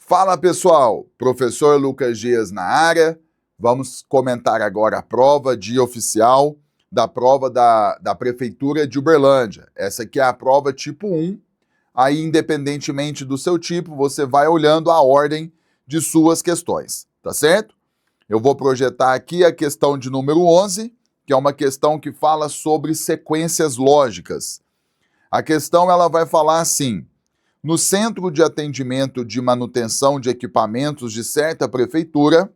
Fala pessoal, professor Lucas Dias na área. Vamos comentar agora a prova dia oficial da prova da Prefeitura de Uberlândia. Essa aqui é a prova tipo 1. Aí, independentemente do seu tipo, você vai olhando a ordem de suas questões, tá certo? Eu vou projetar aqui a questão de número 11, que é uma questão que fala sobre sequências lógicas. A questão ela vai falar assim: no Centro de Atendimento de Manutenção de Equipamentos de certa prefeitura,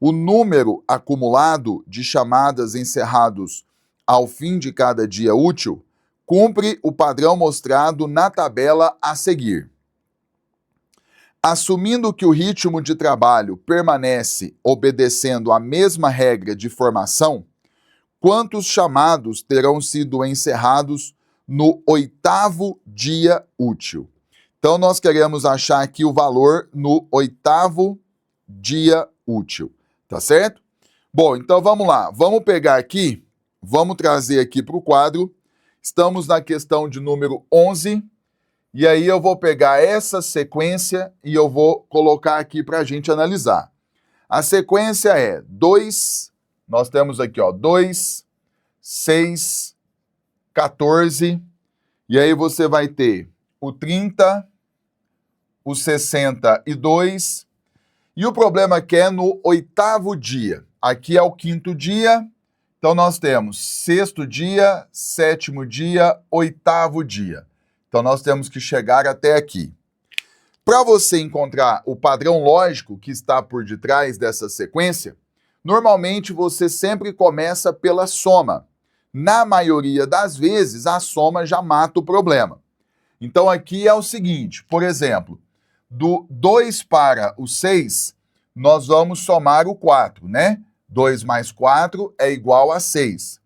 o número acumulado de chamadas encerrados ao fim de cada dia útil cumpre o padrão mostrado na tabela a seguir. Assumindo que o ritmo de trabalho permanece obedecendo a mesma regra de formação, quantos chamados terão sido encerrados no 8º dia útil? Então, nós queremos achar aqui o valor no 8º dia útil, tá certo? Bom, então vamos lá. Vamos pegar aqui, vamos trazer aqui para o quadro. Estamos na questão de número 11, e aí eu vou pegar essa sequência e eu vou colocar aqui para a gente analisar. A sequência é 2, nós temos aqui, ó, 2, 6, 14, e aí você vai ter o 30, o 62, e o problema que é no 8º dia. Aqui é o 5º dia, então nós temos 6º dia, 7º dia, 8º dia. Então nós temos que chegar até aqui. Para você encontrar o padrão lógico que está por detrás dessa sequência, normalmente você sempre começa pela soma. Na maioria das vezes, a soma já mata o problema. Então aqui é o seguinte, por exemplo, do 2 para o 6, nós vamos somar o 4, né? 2 mais 4 é igual a 6.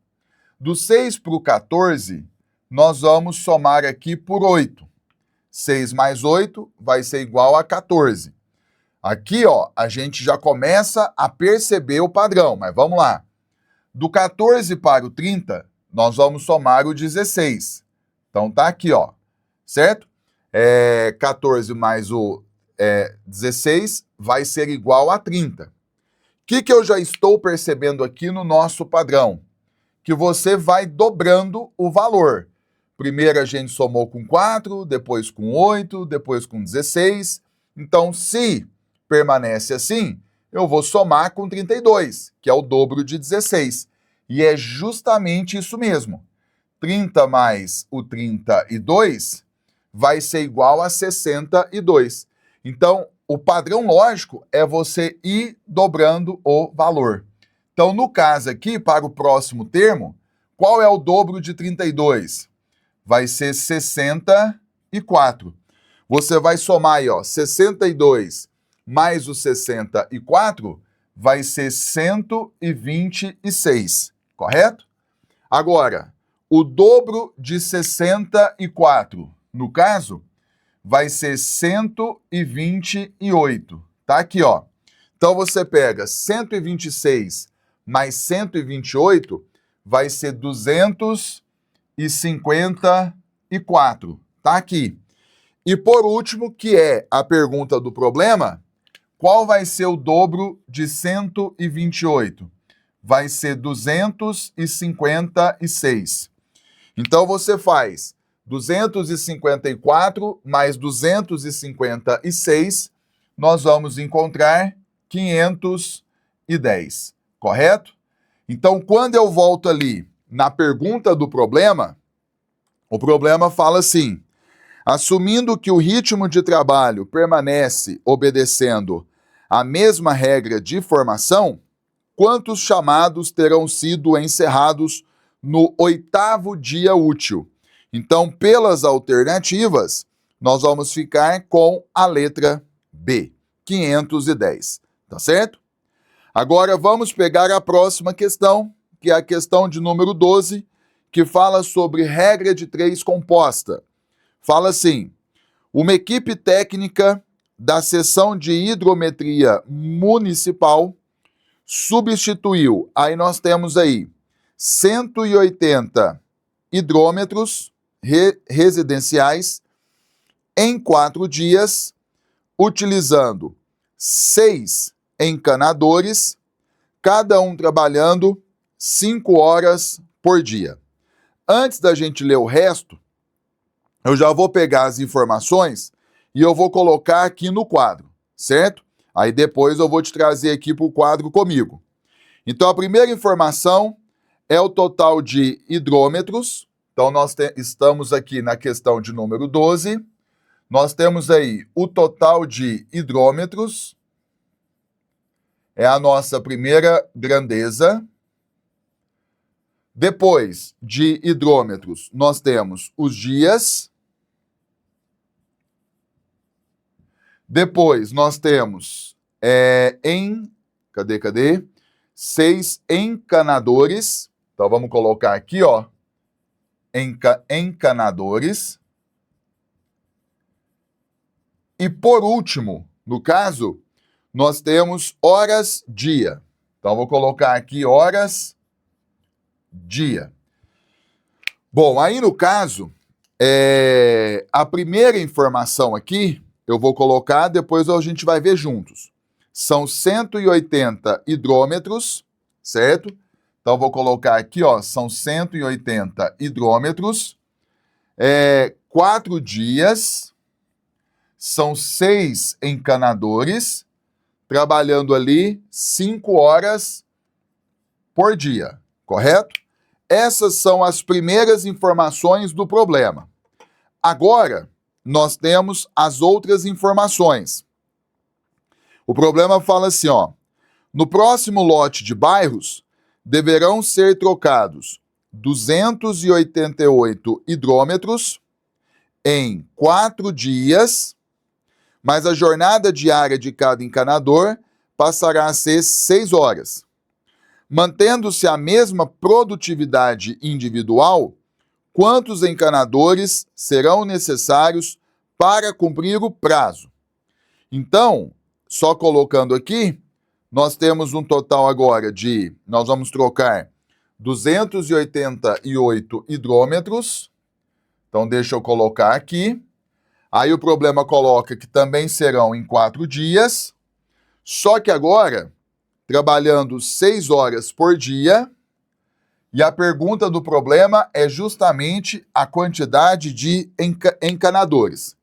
Do 6 para o 14, nós vamos somar aqui por 8. 6 mais 8 vai ser igual a 14. Aqui, ó, a gente já começa a perceber o padrão, mas vamos lá. Do 14 para o 30, nós vamos somar o 16. Então tá aqui, ó, certo? 14 mais o 16 vai ser igual a 30. O que eu já estou percebendo aqui no nosso padrão? Que você vai dobrando o valor. Primeiro a gente somou com 4, depois com 8, depois com 16. Então, se permanece assim, eu vou somar com 32, que é o dobro de 16. E é justamente isso mesmo. 30 mais o 32 vai ser igual a 62. Então, o padrão lógico é você ir dobrando o valor. Então, no caso aqui, para o próximo termo, qual é o dobro de 32? Vai ser 64. Você vai somar aí, ó, 62 mais o 64 vai ser 126, correto? Agora, o dobro de 64, no caso, vai ser 128. Tá aqui, ó. Então você pega 126 mais 128, vai ser 254. Tá aqui. E por último, que é a pergunta do problema, qual vai ser o dobro de 128? Vai ser 256. Então você faz 254 mais 256, nós vamos encontrar 510, correto? Então, quando eu volto ali na pergunta do problema, o problema fala assim: assumindo que o ritmo de trabalho permanece obedecendo a mesma regra de formação, quantos chamados terão sido encerrados no 8º dia útil? Então, pelas alternativas, nós vamos ficar com a letra B, 510, tá certo? Agora vamos pegar a próxima questão, que é a questão de número 12, que fala sobre regra de 3 composta. Fala assim: uma equipe técnica da seção de hidrometria municipal substituiu, aí nós temos aí 180 hidrômetros residenciais em 4 dias utilizando 6 encanadores, cada um trabalhando 5 horas por dia. Antes da gente ler o resto, eu já vou pegar as informações e eu vou colocar aqui no quadro, certo? Aí depois eu vou te trazer aqui para o quadro comigo. Então a primeira informação é o total de hidrômetros. Então nós estamos aqui na questão de número 12. Nós temos aí o total de hidrômetros. É a nossa primeira grandeza. Depois de hidrômetros, nós temos os dias. Depois nós temos cadê? 6 encanadores. Então vamos colocar aqui, ó, encanadores. E por último, no caso, nós temos horas-dia. Então vou colocar aqui horas-dia. Bom, aí no caso, a primeira informação aqui, eu vou colocar, depois a gente vai ver juntos. São 180 hidrômetros, certo? Então vou colocar aqui, ó, são 180 hidrômetros. 4 dias, são 6 encanadores, trabalhando ali 5 horas por dia, correto? Essas são as primeiras informações do problema. Agora, nós temos as outras informações. O problema fala assim, ó, no próximo lote de bairros, deverão ser trocados 288 hidrômetros em 4 dias, mas a jornada diária de cada encanador passará a ser 6 horas. Mantendo-se a mesma produtividade individual, quantos encanadores serão necessários para cumprir o prazo? Então, só colocando aqui, nós temos um total agora de, nós vamos trocar 288 hidrômetros. Então, deixa eu colocar aqui. Aí o problema coloca que também serão em 4 dias, só que agora, trabalhando 6 horas por dia, e a pergunta do problema é justamente a quantidade de encanadores.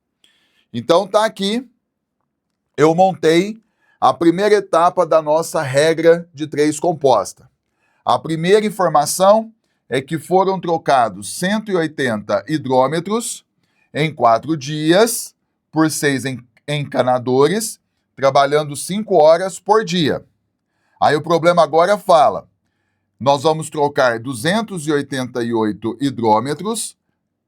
Então tá aqui, eu montei a primeira etapa da nossa regra de 3 composta. A primeira informação é que foram trocados 180 hidrômetros em 4 dias por 6 encanadores, trabalhando 5 horas por dia. Aí o problema agora fala, nós vamos trocar 288 hidrômetros,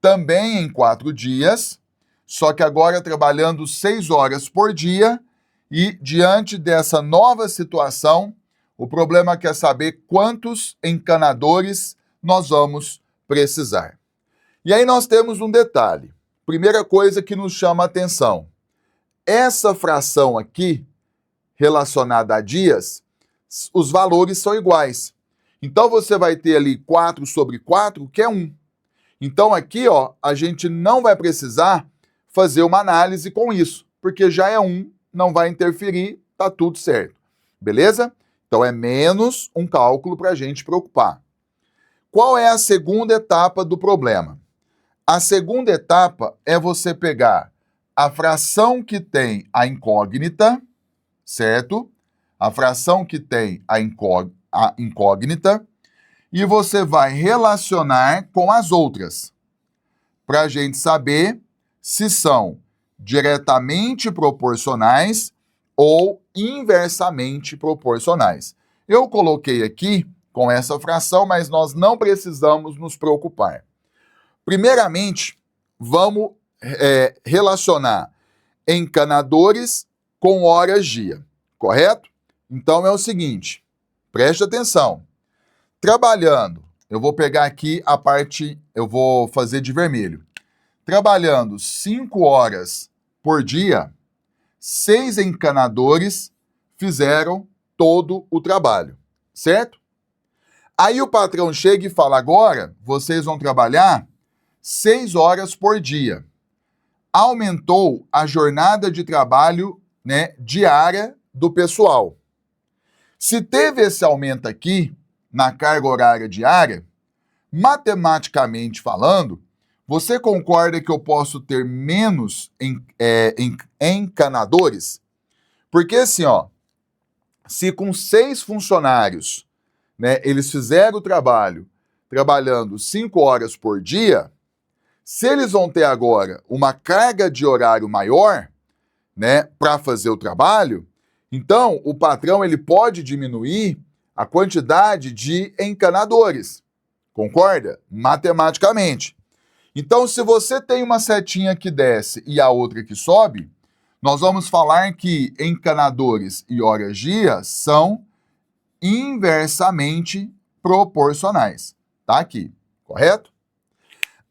também em 4 dias, só que agora trabalhando 6 horas por dia, e diante dessa nova situação, o problema quer saber quantos encanadores nós vamos precisar. E aí nós temos um detalhe. Primeira coisa que nos chama a atenção. Essa fração aqui, relacionada a dias, os valores são iguais. Então você vai ter ali 4 sobre 4, que é 1. Então aqui, ó, a gente não vai precisar fazer uma análise com isso, porque já é 1, não vai interferir, tá tudo certo. Beleza? Então é menos um cálculo para a gente preocupar. Qual é a segunda etapa do problema? A segunda etapa é você pegar a fração que tem a incógnita, certo? A fração que tem a incógnita, e você vai relacionar com as outras, para a gente saber se são diretamente proporcionais ou inversamente proporcionais. Eu coloquei aqui com essa fração, mas nós não precisamos nos preocupar. Primeiramente, vamos relacionar encanadores com horas-dia, correto? Então é o seguinte, preste atenção. Trabalhando, eu vou pegar aqui a parte, eu vou fazer de vermelho. Trabalhando 5 horas por dia, 6 encanadores fizeram todo o trabalho, certo? Aí o patrão chega e fala, agora vocês vão trabalhar 6 horas por dia. Aumentou a jornada de trabalho né, diária do pessoal. Se teve esse aumento aqui na carga horária diária, matematicamente falando, você concorda que eu posso ter menos encanadores? Porque assim, ó, se com 6 funcionários, né, eles fizeram o trabalho trabalhando 5 horas por dia, se eles vão ter agora uma carga de horário maior, né, para fazer o trabalho, então o patrão ele pode diminuir a quantidade de encanadores. Concorda? Matematicamente. Então, se você tem uma setinha que desce e a outra que sobe, nós vamos falar que encanadores e horas-dia são inversamente proporcionais. Tá aqui, correto?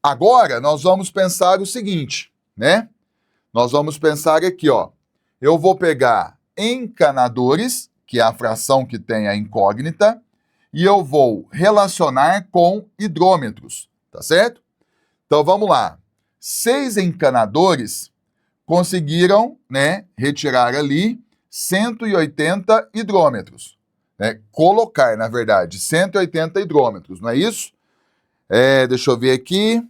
Agora, nós vamos pensar o seguinte, né? Nós vamos pensar aqui, ó. Eu vou pegar encanadores, que é a fração que tem a incógnita, e eu vou relacionar com hidrômetros, tá certo? Então, vamos lá. 6 encanadores conseguiram, né, retirar ali 180 hidrômetros. Né? Colocar, na verdade, 180 hidrômetros, não é isso? Deixa eu ver aqui.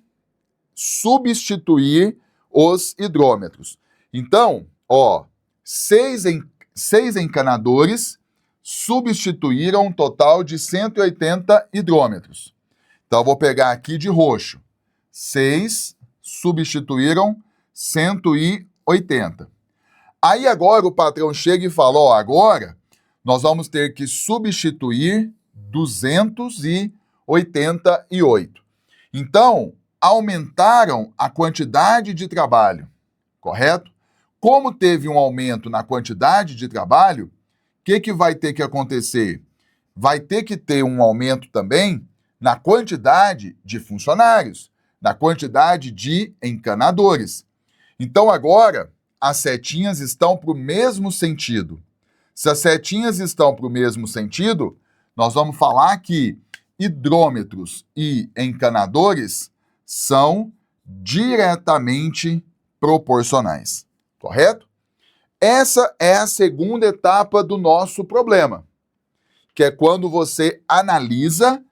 Substituir os hidrômetros. Então, ó, 6 encanadores substituíram um total de 180 hidrômetros. Então, eu vou pegar aqui de roxo. 6 substituíram 180. Aí agora o patrão chega e fala, ó, agora nós vamos ter que substituir 288. Então, aumentaram a quantidade de trabalho, correto? Como teve um aumento na quantidade de trabalho, o que vai ter que acontecer? Vai ter que ter um aumento também na quantidade de funcionários, na quantidade de encanadores. Então agora, as setinhas estão para o mesmo sentido. Se as setinhas estão para o mesmo sentido, nós vamos falar que hidrômetros e encanadores são diretamente proporcionais, correto? Essa é a segunda etapa do nosso problema, que é quando você analisa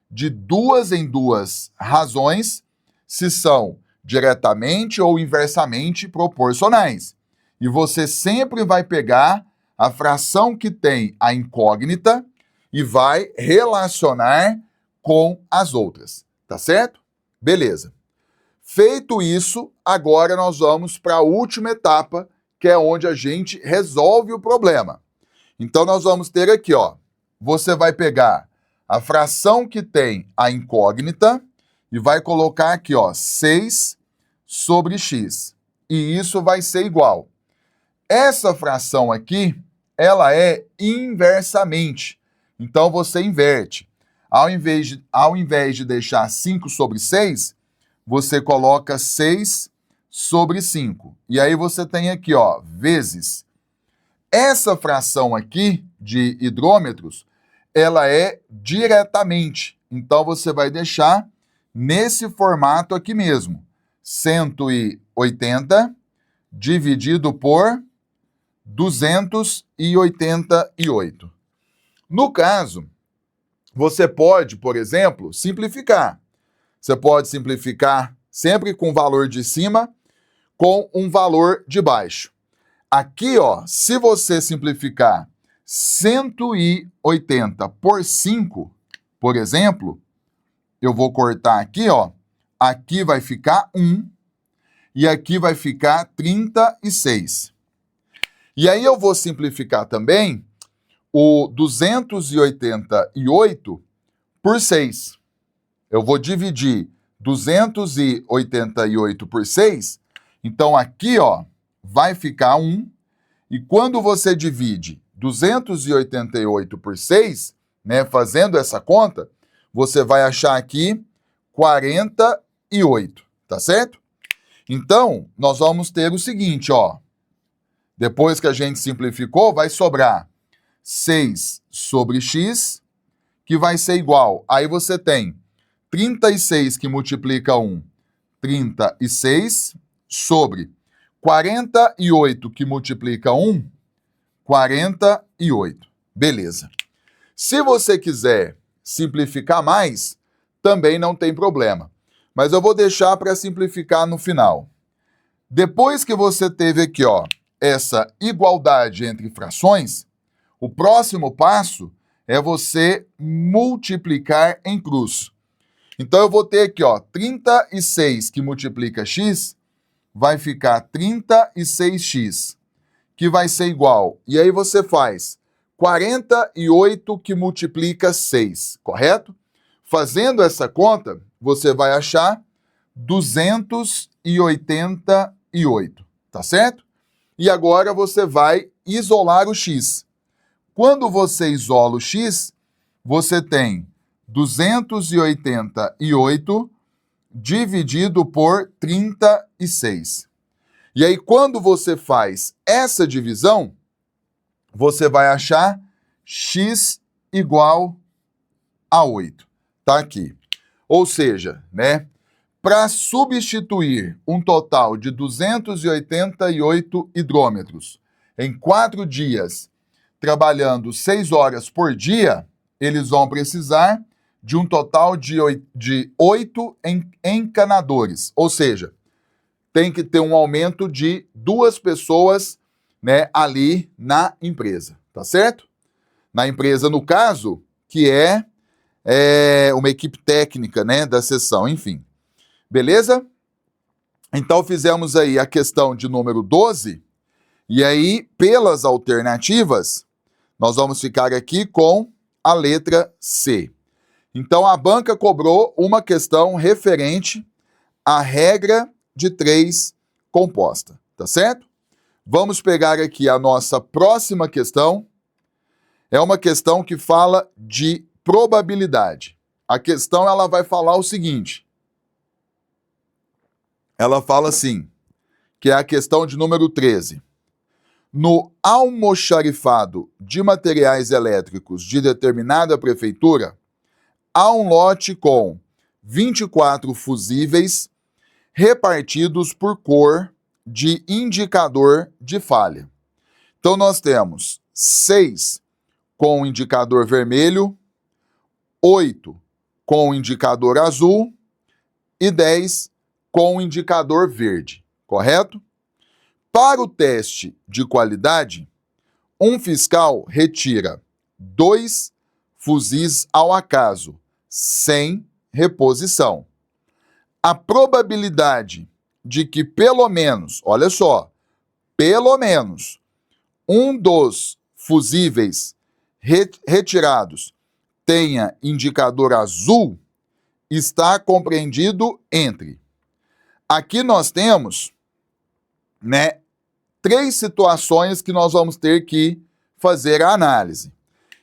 de 2 em 2 razões se são diretamente ou inversamente proporcionais. E você sempre vai pegar a fração que tem a incógnita e vai relacionar com as outras, tá certo? Beleza. Feito isso, agora nós vamos para a última etapa, que é onde a gente resolve o problema. Então nós vamos ter aqui, ó, você vai pegar a fração que tem a incógnita e vai colocar aqui, ó, 6 sobre x. E isso vai ser igual. Essa fração aqui, ela é inversamente. Então você inverte. Ao invés de deixar 5 sobre 6, você coloca 6 sobre 5. E aí você tem aqui, ó, vezes. Essa fração aqui de hidrômetros, ela é diretamente. Então você vai deixar nesse formato aqui mesmo. 180 dividido por 288. No caso, você pode, por exemplo, simplificar. Você pode simplificar sempre com o valor de cima com um valor de baixo. Aqui, ó, se você simplificar 180 por 5, por exemplo, eu vou cortar aqui, ó, aqui vai ficar 1 e aqui vai ficar 36. E aí eu vou simplificar também o 288 por 6. Eu vou dividir 288 por 6, então aqui, ó, vai ficar 1, e quando você divide 288 por 6, né, fazendo essa conta, você vai achar aqui 48, tá certo? Então, nós vamos ter o seguinte, ó, depois que a gente simplificou, vai sobrar 6 sobre x, que vai ser igual, aí você tem 36 que multiplica 1, 36, sobre 48 que multiplica 1, 48. Beleza. Se você quiser simplificar mais, também não tem problema. Mas eu vou deixar para simplificar no final. Depois que você teve aqui, ó, essa igualdade entre frações, o próximo passo é você multiplicar em cruz. Então eu vou ter aqui, ó, 36 que multiplica x, vai ficar 36x, que vai ser igual. E aí você faz 48 que multiplica 6, correto? Fazendo essa conta, você vai achar 288, tá certo? E agora você vai isolar o x. Quando você isola o x, você tem 288 dividido por 36. E aí, quando você faz essa divisão, você vai achar x igual a 8. Tá aqui. Ou seja, né, para substituir um total de 288 hidrômetros em 4 dias, trabalhando 6 horas por dia, eles vão precisar de um total de 8 encanadores. Ou seja, tem que ter um aumento de 2 pessoas, né, ali na empresa, tá certo? Na empresa, no caso, que é uma equipe técnica, né, da seção, enfim. Beleza? Então fizemos aí a questão de número 12, e aí, pelas alternativas, nós vamos ficar aqui com a letra C. Então a banca cobrou uma questão referente à regra de 3 composta, tá certo? Vamos pegar aqui a nossa próxima questão. É uma questão que fala de probabilidade. A questão ela vai falar o seguinte. Ela fala assim, que é a questão de número 13. No almoxarifado de materiais elétricos de determinada prefeitura, há um lote com 24 fusíveis repartidos por cor de indicador de falha. Então nós temos 6 com indicador vermelho, 8 com indicador azul e 10 com indicador verde, correto? Para o teste de qualidade, um fiscal retira 2 fuzis ao acaso, sem reposição. A probabilidade de que pelo menos, olha só, pelo menos um dos fusíveis retirados tenha indicador azul está compreendido entre. Aqui nós temos, né, 3 situações que nós vamos ter que fazer a análise.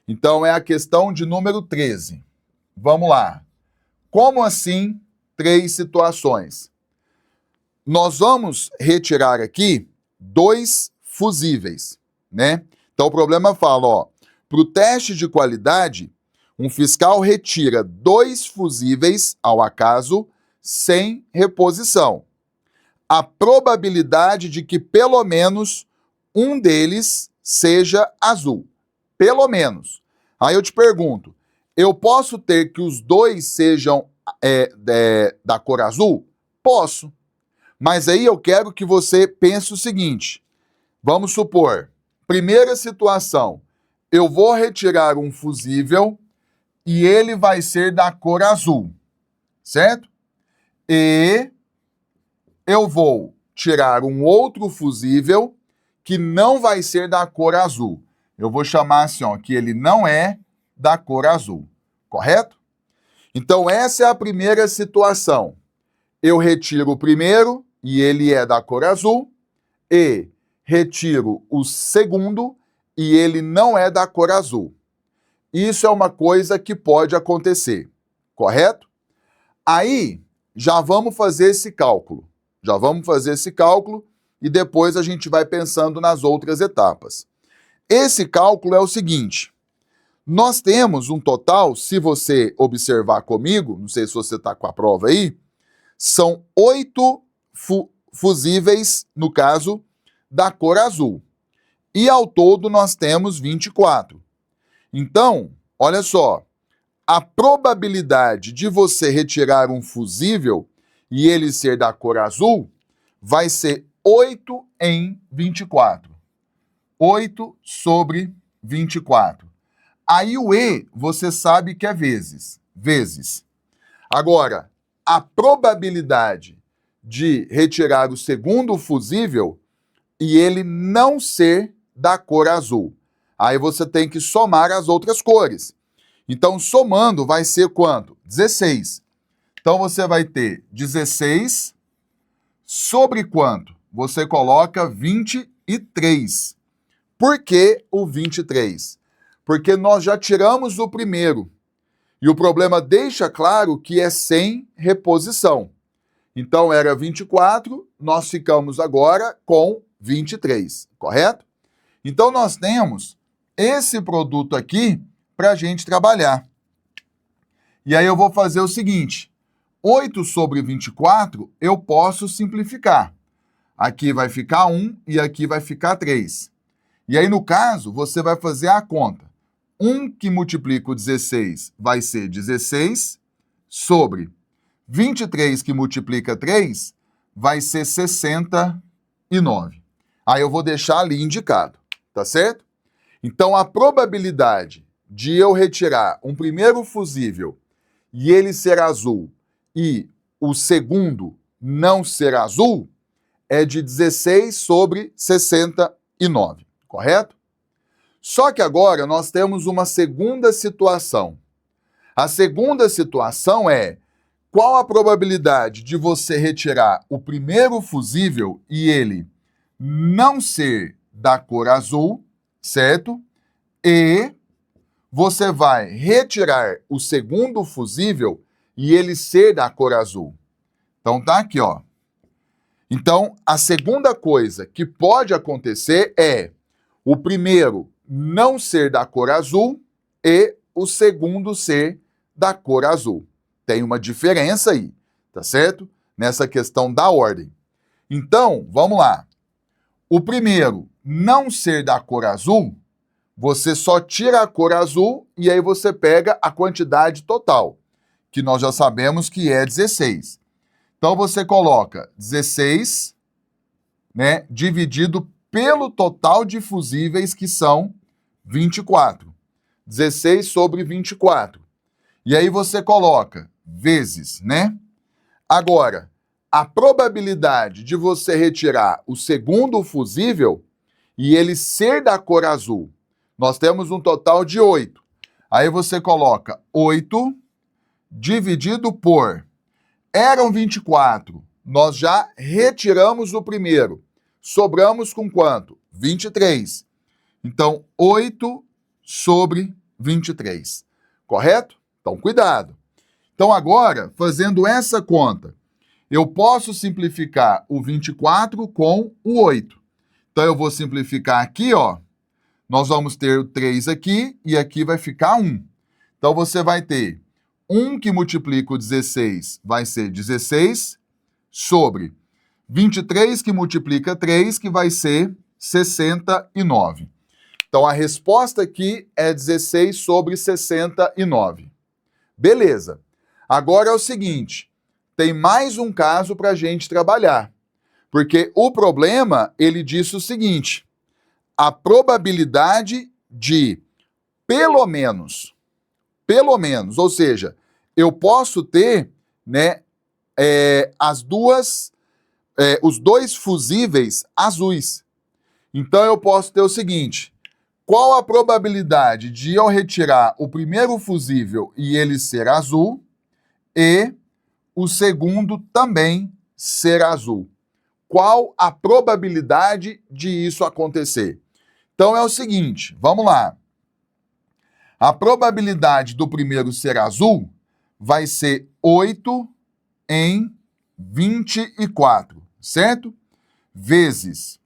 Então é a questão de número 13. Vamos lá. Como assim 3 situações? Nós vamos retirar aqui 2 fusíveis, né? Então o problema fala, ó, para o teste de qualidade, um fiscal retira 2 fusíveis ao acaso sem reposição. A probabilidade de que pelo menos um deles seja azul. Pelo menos. Aí eu te pergunto, eu posso ter que os 2 sejam da cor azul? Posso. Mas aí eu quero que você pense o seguinte. Vamos supor, primeira situação, eu vou retirar um fusível e ele vai ser da cor azul, certo? E eu vou tirar um outro fusível que não vai ser da cor azul. Eu vou chamar assim, ó, que ele não é da cor azul, correto? Então essa é a primeira situação. Eu retiro o primeiro e ele é da cor azul, e retiro o segundo e ele não é da cor azul. Isso é uma coisa que pode acontecer, correto? Aí já vamos fazer esse cálculo. Já vamos fazer esse cálculo e depois a gente vai pensando nas outras etapas. Esse cálculo é o seguinte. Nós temos um total, se você observar comigo, não sei se você está com a prova aí, são 8 fusíveis, no caso, da cor azul. E ao todo nós temos 24. Então, olha só, a probabilidade de você retirar um fusível e ele ser da cor azul vai ser 8 em 24. 8 sobre 24. Aí o E, você sabe que é vezes. Vezes. Agora, a probabilidade de retirar o segundo fusível e ele não ser da cor azul. Aí você tem que somar as outras cores. Então, somando, vai ser quanto? 16. Então, você vai ter 16 sobre quanto? Você coloca 23. Por que o 23? Porque nós já tiramos o primeiro. E o problema deixa claro que é sem reposição. Então, era 24, nós ficamos agora com 23, correto? Então, nós temos esse produto aqui para a gente trabalhar. E aí eu vou fazer o seguinte, 8 sobre 24 eu posso simplificar. Aqui vai ficar 1 e aqui vai ficar 3. E aí, no caso, você vai fazer a conta. 1 que multiplica o 16 vai ser 16 sobre 23 que multiplica 3 vai ser 69. Aí eu vou deixar ali indicado, tá certo? Então, a probabilidade de eu retirar um primeiro fusível e ele ser azul e o segundo não ser azul é de 16 sobre 69, correto? Só que agora nós temos uma segunda situação. A segunda situação é qual a probabilidade de você retirar o primeiro fusível e ele não ser da cor azul, certo? E você vai retirar o segundo fusível e ele ser da cor azul. Então tá aqui, ó. Então, a segunda coisa que pode acontecer é o primeiro não ser da cor azul e o segundo ser da cor azul. Tem uma diferença aí, tá certo? Nessa questão da ordem. Então, vamos lá. O primeiro não ser da cor azul, você só tira a cor azul e aí você pega a quantidade total, que nós já sabemos que é 16. Então, você coloca 16, né, dividido pelo total de fusíveis, que são 24. 16 sobre 24. E aí você coloca vezes, né? Agora, a probabilidade de você retirar o segundo fusível e ele ser da cor azul, nós temos um total de 8. Aí você coloca 8 dividido por... Eram 24. Nós já retiramos o primeiro. Sobramos com quanto? 23. Então, 8 sobre 23. Correto? Então, cuidado. Então, agora, fazendo essa conta, eu posso simplificar o 24 com o 8. Então, eu vou simplificar aqui, ó. Nós vamos ter o 3 aqui e aqui vai ficar 1. Então, você vai ter 1 que multiplica o 16 vai ser 16 sobre 23 que multiplica 3, que vai ser 69. Então, a resposta aqui é 16 sobre 69. Beleza. Agora é o seguinte, tem mais um caso para a gente trabalhar. Porque o problema, ele disse o seguinte, a probabilidade de pelo menos, ou seja, eu posso ter, né, os dois fusíveis azuis. Então, eu posso ter o seguinte, qual a probabilidade de eu retirar o primeiro fusível e ele ser azul e o segundo também ser azul? Qual a probabilidade de isso acontecer? Então, é o seguinte, vamos lá. A probabilidade do primeiro ser azul vai ser 8 em 24, certo? Vezes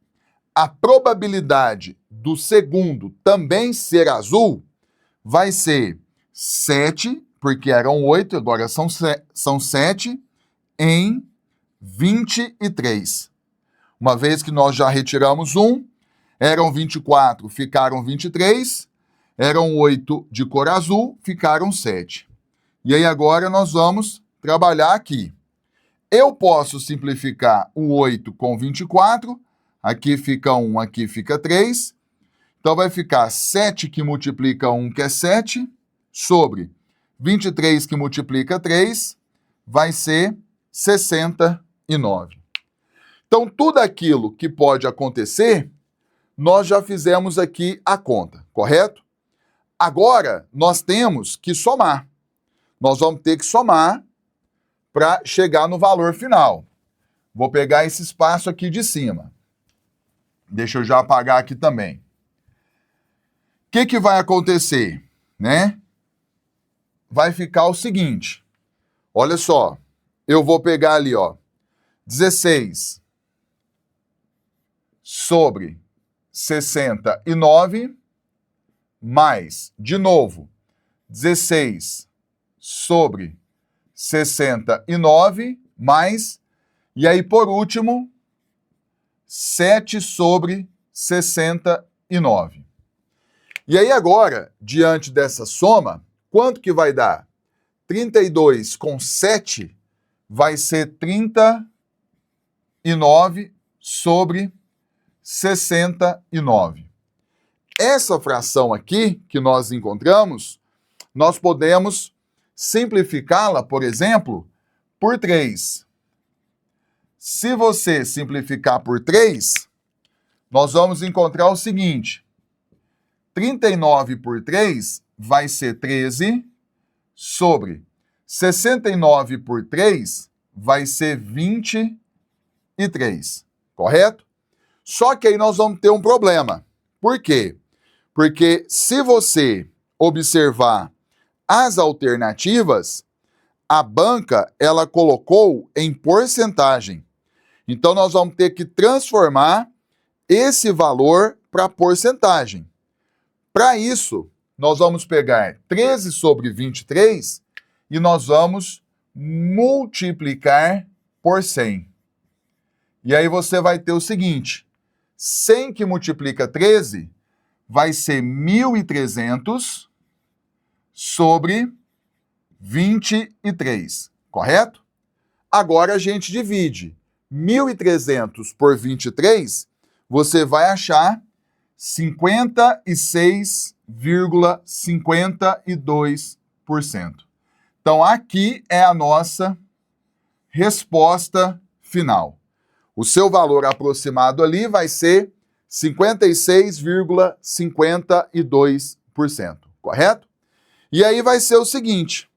a probabilidade do segundo também ser azul vai ser 7, porque eram 8, agora são 7, em 23. Uma vez que nós já retiramos 1, eram 24, ficaram 23, eram 8 de cor azul, ficaram 7. E aí agora nós vamos trabalhar aqui. Eu posso simplificar o 8 com 24, aqui fica 1, aqui fica 3. Então vai ficar 7 que multiplica 1, que é 7, sobre 23 que multiplica 3, vai ser 69. Então, tudo aquilo que pode acontecer, nós já fizemos aqui a conta, correto? Agora, nós temos que somar. Nós vamos ter que somar para chegar no valor final. Vou pegar esse espaço aqui de cima. Deixa eu já apagar aqui também. O que vai acontecer, né? Vai ficar o seguinte. Olha só. Eu vou pegar ali, ó. 16 sobre 69 mais, de novo, 16 sobre 69 mais, e aí por último, 7 sobre 69. E aí agora, diante dessa soma, quanto que vai dar? 32 com 7 vai ser 39 sobre 69. Essa fração aqui que nós encontramos, nós podemos simplificá-la, por exemplo, por 3. Se você simplificar por 3, nós vamos encontrar o seguinte. 39 por 3 vai ser 13 sobre 69 por 3 vai ser 23, correto? Só que aí nós vamos ter um problema. Por quê? Porque se você observar as alternativas, a banca, ela colocou em porcentagem. Então, nós vamos ter que transformar esse valor para porcentagem. Para isso, nós vamos pegar 13 sobre 23 e nós vamos multiplicar por 100. E aí você vai ter o seguinte, 100 que multiplica 13 vai ser 1.300 sobre 23, correto? Agora a gente divide 1.300 por 23, você vai achar 56,52%. Então, aqui é a nossa resposta final. O seu valor aproximado ali vai ser 56,52%, correto? E aí vai ser o seguinte,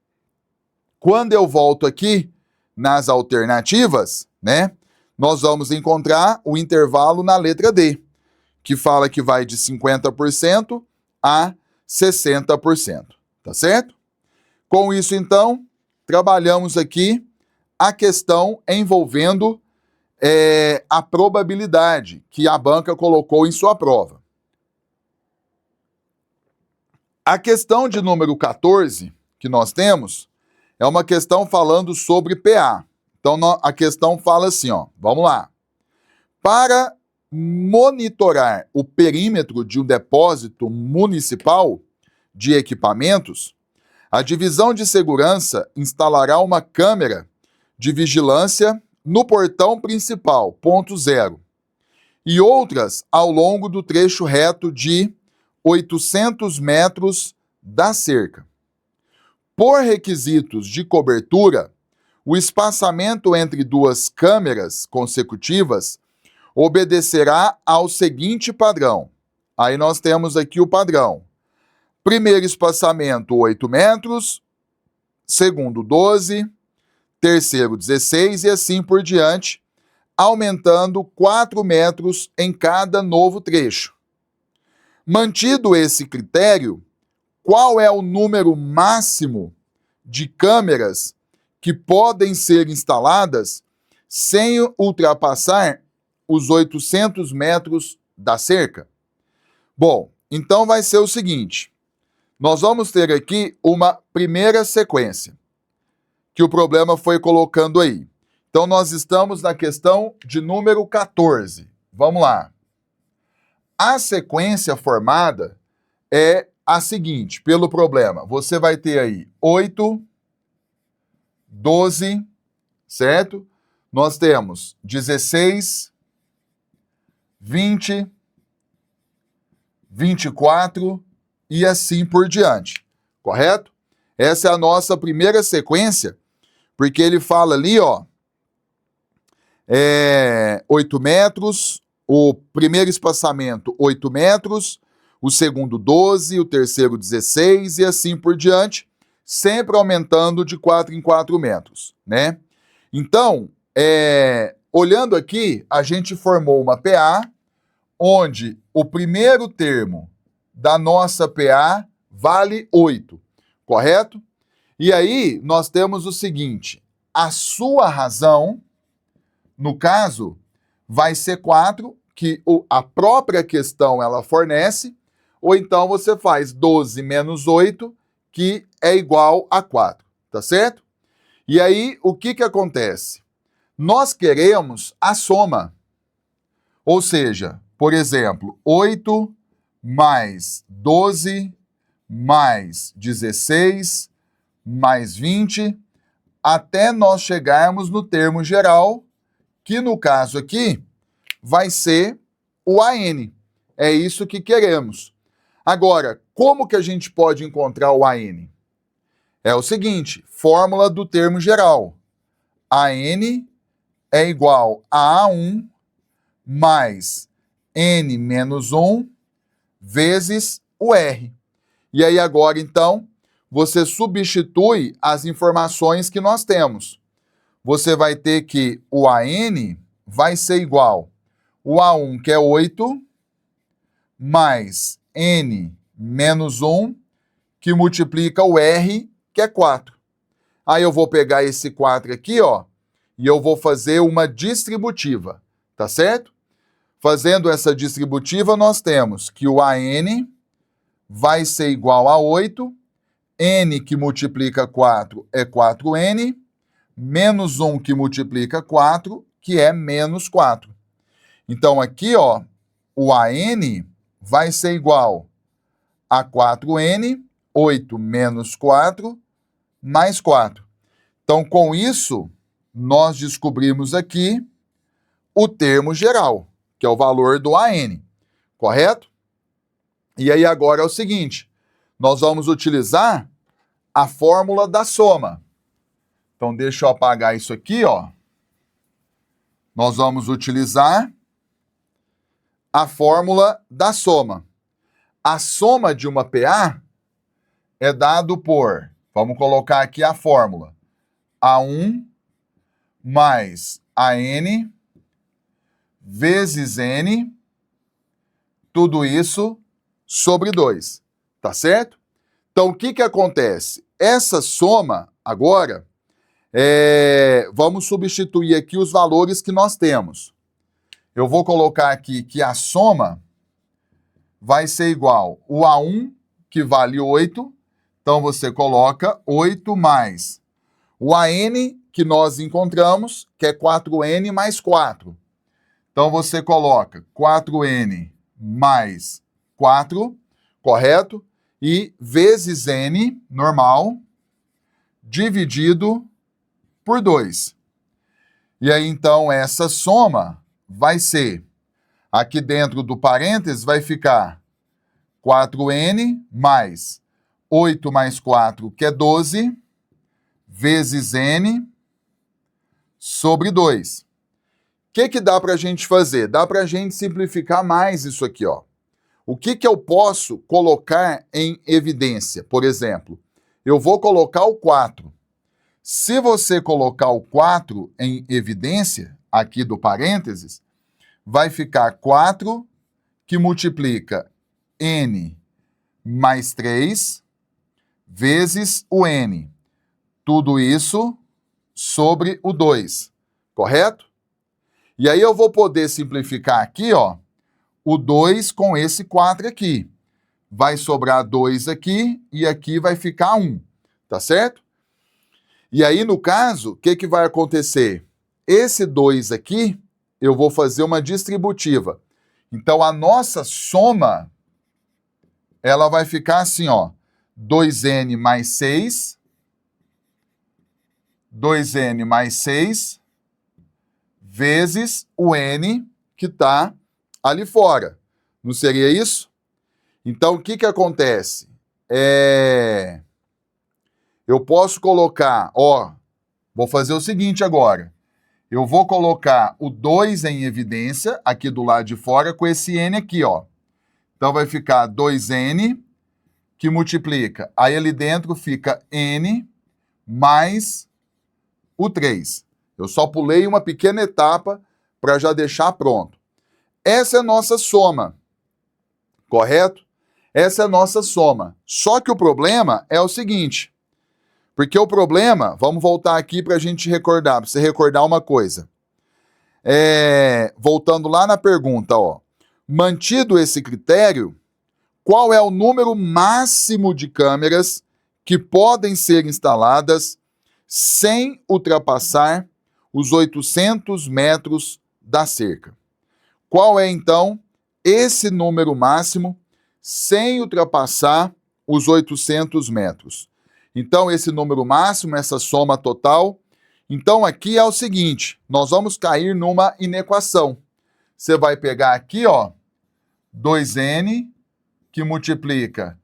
quando eu volto aqui nas alternativas, né, nós vamos encontrar o intervalo na letra D, que fala que vai de 50% a 60%, tá certo? Com isso, então, trabalhamos aqui a questão envolvendo a probabilidade que a banca colocou em sua prova. A questão de número 14, que nós temos, é uma questão falando sobre PA. Então, a questão fala assim, ó, vamos lá. Para monitorar o perímetro de um depósito municipal de equipamentos, a divisão de segurança instalará uma câmera de vigilância no portão principal, ponto 0, e outras ao longo do trecho reto de 800 metros da cerca. Por requisitos de cobertura, o espaçamento entre duas câmeras consecutivas obedecerá ao seguinte padrão. Aí nós temos aqui o padrão. Primeiro espaçamento, 8 metros. Segundo, 12. Terceiro, 16 e assim por diante, aumentando 4 metros em cada novo trecho. Mantido esse critério, qual é o número máximo de câmeras que podem ser instaladas sem ultrapassar os 800 metros da cerca? Bom, então vai ser o seguinte, nós vamos ter aqui uma primeira sequência, que o problema foi colocando aí, Então, nós estamos na questão de número 14. Vamos lá. A sequência formada é a seguinte, pelo problema. Você vai ter aí 8, 12, certo? Nós temos 16, 20, 24 e assim por diante, correto? Essa é a nossa primeira sequência, porque ele fala ali, ó, 8 metros, o primeiro espaçamento 8 metros, o segundo 12, o terceiro 16 e assim por diante, sempre aumentando de 4 em 4 metros, né? Então, olhando aqui, a gente formou uma PA, onde o primeiro termo da nossa PA vale 8, correto? E aí, nós temos o seguinte, a sua razão, no caso, vai ser 4, que a própria questão ela fornece, ou então você faz 12 menos 8, que é igual a 4, tá certo? E aí, o que acontece? Nós queremos a soma. Ou seja, por exemplo, 8 mais 12 mais 16 mais 20, até nós chegarmos no termo geral, que no caso aqui vai ser o AN. É isso que queremos. Agora, como que a gente pode encontrar o AN? É o seguinte, fórmula do termo geral. AN é igual a A1 mais N menos 1 vezes o R. E aí agora, então, você substitui as informações que nós temos. Você vai ter que o AN vai ser igual o A1, que é 8, mais N menos 1, que multiplica o R, que é 4. Aí eu vou pegar esse 4 aqui, ó, e eu vou fazer uma distributiva, tá certo? Fazendo essa distributiva, nós temos que o AN vai ser igual a 8, N que multiplica 4 é 4N, menos 1 que multiplica 4, que é menos 4. Então aqui, ó, o AN vai ser igual a 4N, 8 menos 4, mais 4. Então, com isso, nós descobrimos aqui o termo geral, que é o valor do AN, correto? E aí agora é o seguinte, nós vamos utilizar a fórmula da soma. Então, deixa eu apagar isso aqui, ó. Nós vamos utilizar a fórmula da soma. A soma de uma PA é dado por, vamos colocar aqui a fórmula, A1 mais AN vezes N, tudo isso sobre 2, tá certo? Então, o que acontece? Essa soma, agora, vamos substituir aqui os valores que nós temos. Eu vou colocar aqui que a soma vai ser igual o A1, que vale 8, então você coloca 8 mais o AN, que nós encontramos, que é 4N mais 4. Então você coloca 4N mais 4, correto? E vezes N, normal, dividido por 2. E aí, então, essa soma vai ser, aqui dentro do parênteses, vai ficar 4N mais 8 mais 4, que é 12, vezes N sobre 2. O que dá para a gente fazer? Dá para a gente simplificar mais isso aqui, ó. O que eu posso colocar em evidência? Por exemplo, eu vou colocar o 4. Se você colocar o 4 em evidência, aqui do parênteses, vai ficar 4 que multiplica N mais 3 vezes o N. Tudo isso sobre o 2, correto? E aí eu vou poder simplificar aqui, ó, o 2 com esse 4 aqui. Vai sobrar 2 aqui e aqui vai ficar 1, tá certo? E aí, no caso, o que vai acontecer? esse 2 aqui, eu vou fazer uma distributiva. Então, a nossa soma, ela vai ficar assim, ó. 2n mais 6, 2n mais 6, vezes o n que está ali fora. Não seria isso? Então, o que que acontece? Eu posso colocar, ó, vou fazer o seguinte agora. Eu vou colocar o 2 em evidência, aqui do lado de fora, com esse n aqui, ó. Então, vai ficar 2n, que multiplica. Aí, ali dentro fica n mais o 3. Eu só pulei uma pequena etapa para já deixar pronto. Essa é a nossa soma, correto? Essa é a nossa soma. Só que o problema é o seguinte, porque o problema, vamos voltar aqui para a gente recordar, para você recordar uma coisa. Voltando lá na pergunta, ó. Mantido esse critério, qual é o número máximo de câmeras que podem ser instaladas sem ultrapassar os 800 metros da cerca? Qual é, então, esse número máximo sem ultrapassar os 800 metros? Então, esse número máximo, essa soma total, então aqui é o seguinte, nós vamos cair numa inequação. Você vai pegar aqui, ó, 2n, que multiplica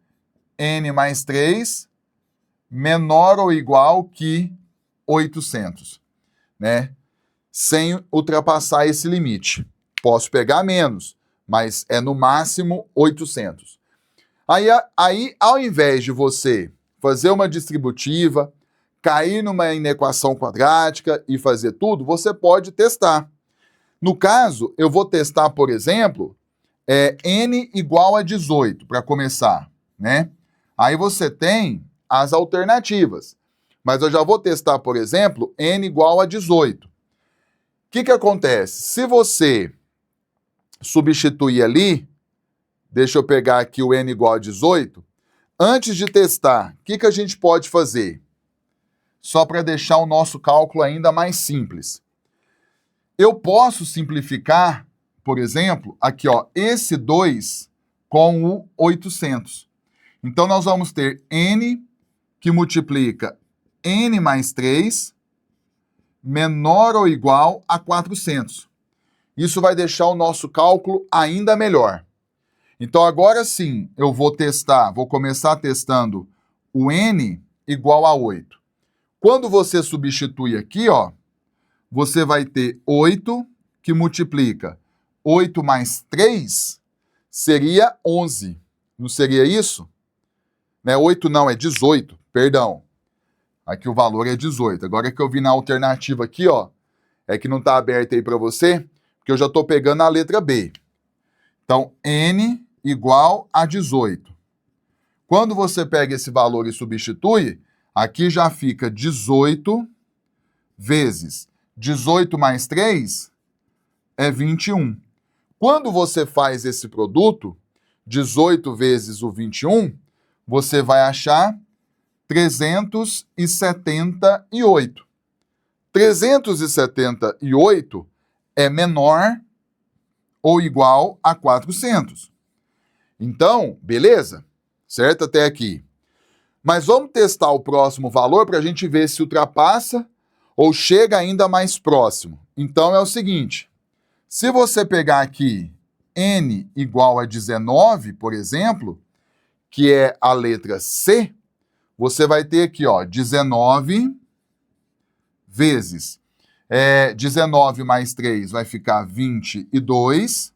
n mais 3, menor ou igual que 800, né? Sem ultrapassar esse limite. Posso pegar menos, mas é no máximo 800. Aí, ao invés de você fazer uma distributiva, cair numa inequação quadrática e fazer tudo, você pode testar. No caso, eu vou testar, por exemplo, n igual a 18, para começar, né? Aí você tem as alternativas. Mas eu já vou testar, por exemplo, n igual a 18. O que acontece? Se você substituir ali, deixa eu pegar aqui o n igual a 18, antes de testar, o que a gente pode fazer? Só para deixar o nosso cálculo ainda mais simples. Eu posso simplificar, por exemplo, aqui, ó, esse 2 com o 800. Então, nós vamos ter n que multiplica n mais 3 menor ou igual a 400. Isso vai deixar o nosso cálculo ainda melhor. Então, agora sim, eu vou começar testando o n igual a 8. Quando você substitui aqui, ó, você vai ter 8 que multiplica 8 mais 3 seria 11. Não seria isso? 8 não, é 18, perdão. Aqui o valor é 18. Agora que eu vi na alternativa aqui, ó, é que não está aberto aí para você, porque eu já estou pegando a letra B. Então, n igual a 18. Quando você pega esse valor e substitui, aqui já fica 18 vezes 18 mais 3 é 21. Quando você faz esse produto, 18 vezes o 21, você vai achar 378. 378 é menor ou igual a 400. Então, beleza? Certo até aqui. Mas vamos testar o próximo valor para a gente ver se ultrapassa ou chega ainda mais próximo. Então, é o seguinte. Se você pegar aqui n igual a 19, por exemplo, que é a letra C, você vai ter aqui, ó, 19 vezes 19 mais 3 vai ficar 22.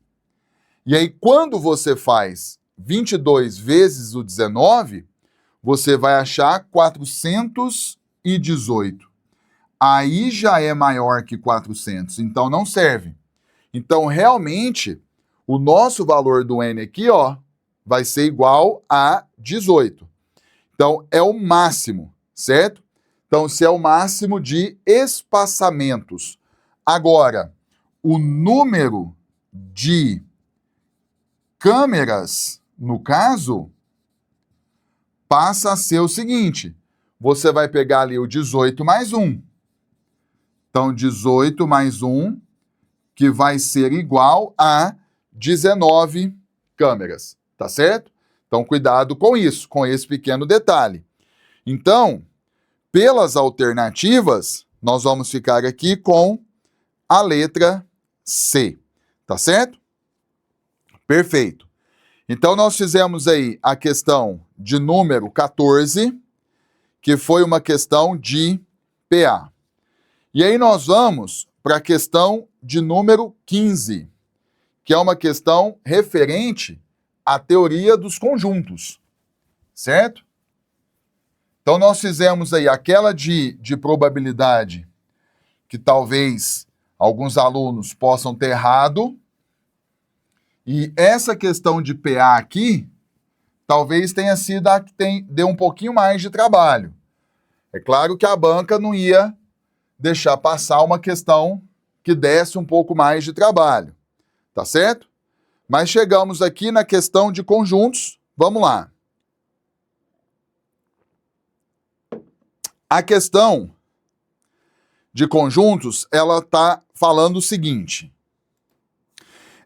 E aí, quando você faz 22 vezes o 19, você vai achar 418. Aí já é maior que 400, então não serve. Então, realmente, o nosso valor do n aqui, ó, vai ser igual a 18. Então, é o máximo, certo? Então, se é o máximo de espaçamentos. Agora, o número de câmeras, no caso, passa a ser o seguinte. Você vai pegar ali o 18 mais 1. Então, 18 mais 1, que vai ser igual a 19 câmeras, tá certo? Então, cuidado com isso, com esse pequeno detalhe. Então, pelas alternativas, nós vamos ficar aqui com a letra C, tá certo? Perfeito. Então, nós fizemos aí a questão de número 14, que foi uma questão de PA. E aí nós vamos para a questão de número 15, que é uma questão referente à teoria dos conjuntos, certo? Então, nós fizemos aí aquela de probabilidade que talvez alguns alunos possam ter errado. E essa questão de PA aqui, talvez tenha sido a que deu um pouquinho mais de trabalho. É claro que a banca não ia deixar passar uma questão que desse um pouco mais de trabalho, tá certo? Mas chegamos aqui na questão de conjuntos, vamos lá. A questão de conjuntos, ela está falando o seguinte: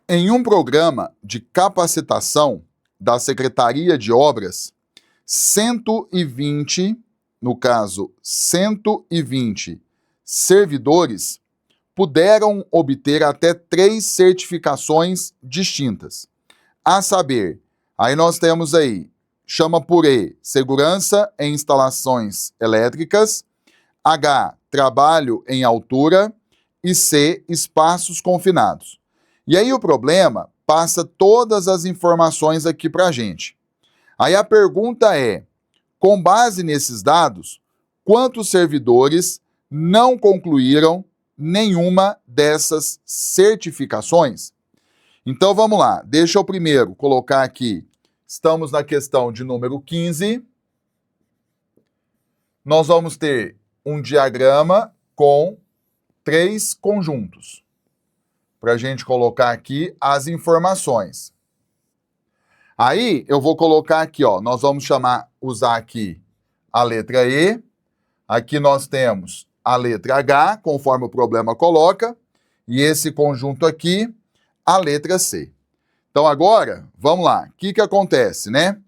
em um programa de capacitação da Secretaria de Obras, 120, no caso, 120 servidores puderam obter até 3 certificações distintas. A saber, aí nós temos aí, chama por E, segurança em instalações elétricas, H, trabalho em altura, e C, espaços confinados. E aí o problema passa todas as informações aqui para a gente. Aí a pergunta é, com base nesses dados, quantos servidores não concluíram nenhuma dessas certificações? Então vamos lá, deixa eu primeiro colocar aqui, estamos na questão de número 15, nós vamos ter um diagrama com 3 conjuntos, para a gente colocar aqui as informações. Aí eu vou colocar aqui, ó, nós vamos usar aqui a letra E, aqui nós temos a letra H, conforme o problema coloca, e esse conjunto aqui, a letra C. Então agora, vamos lá, o que acontece, né?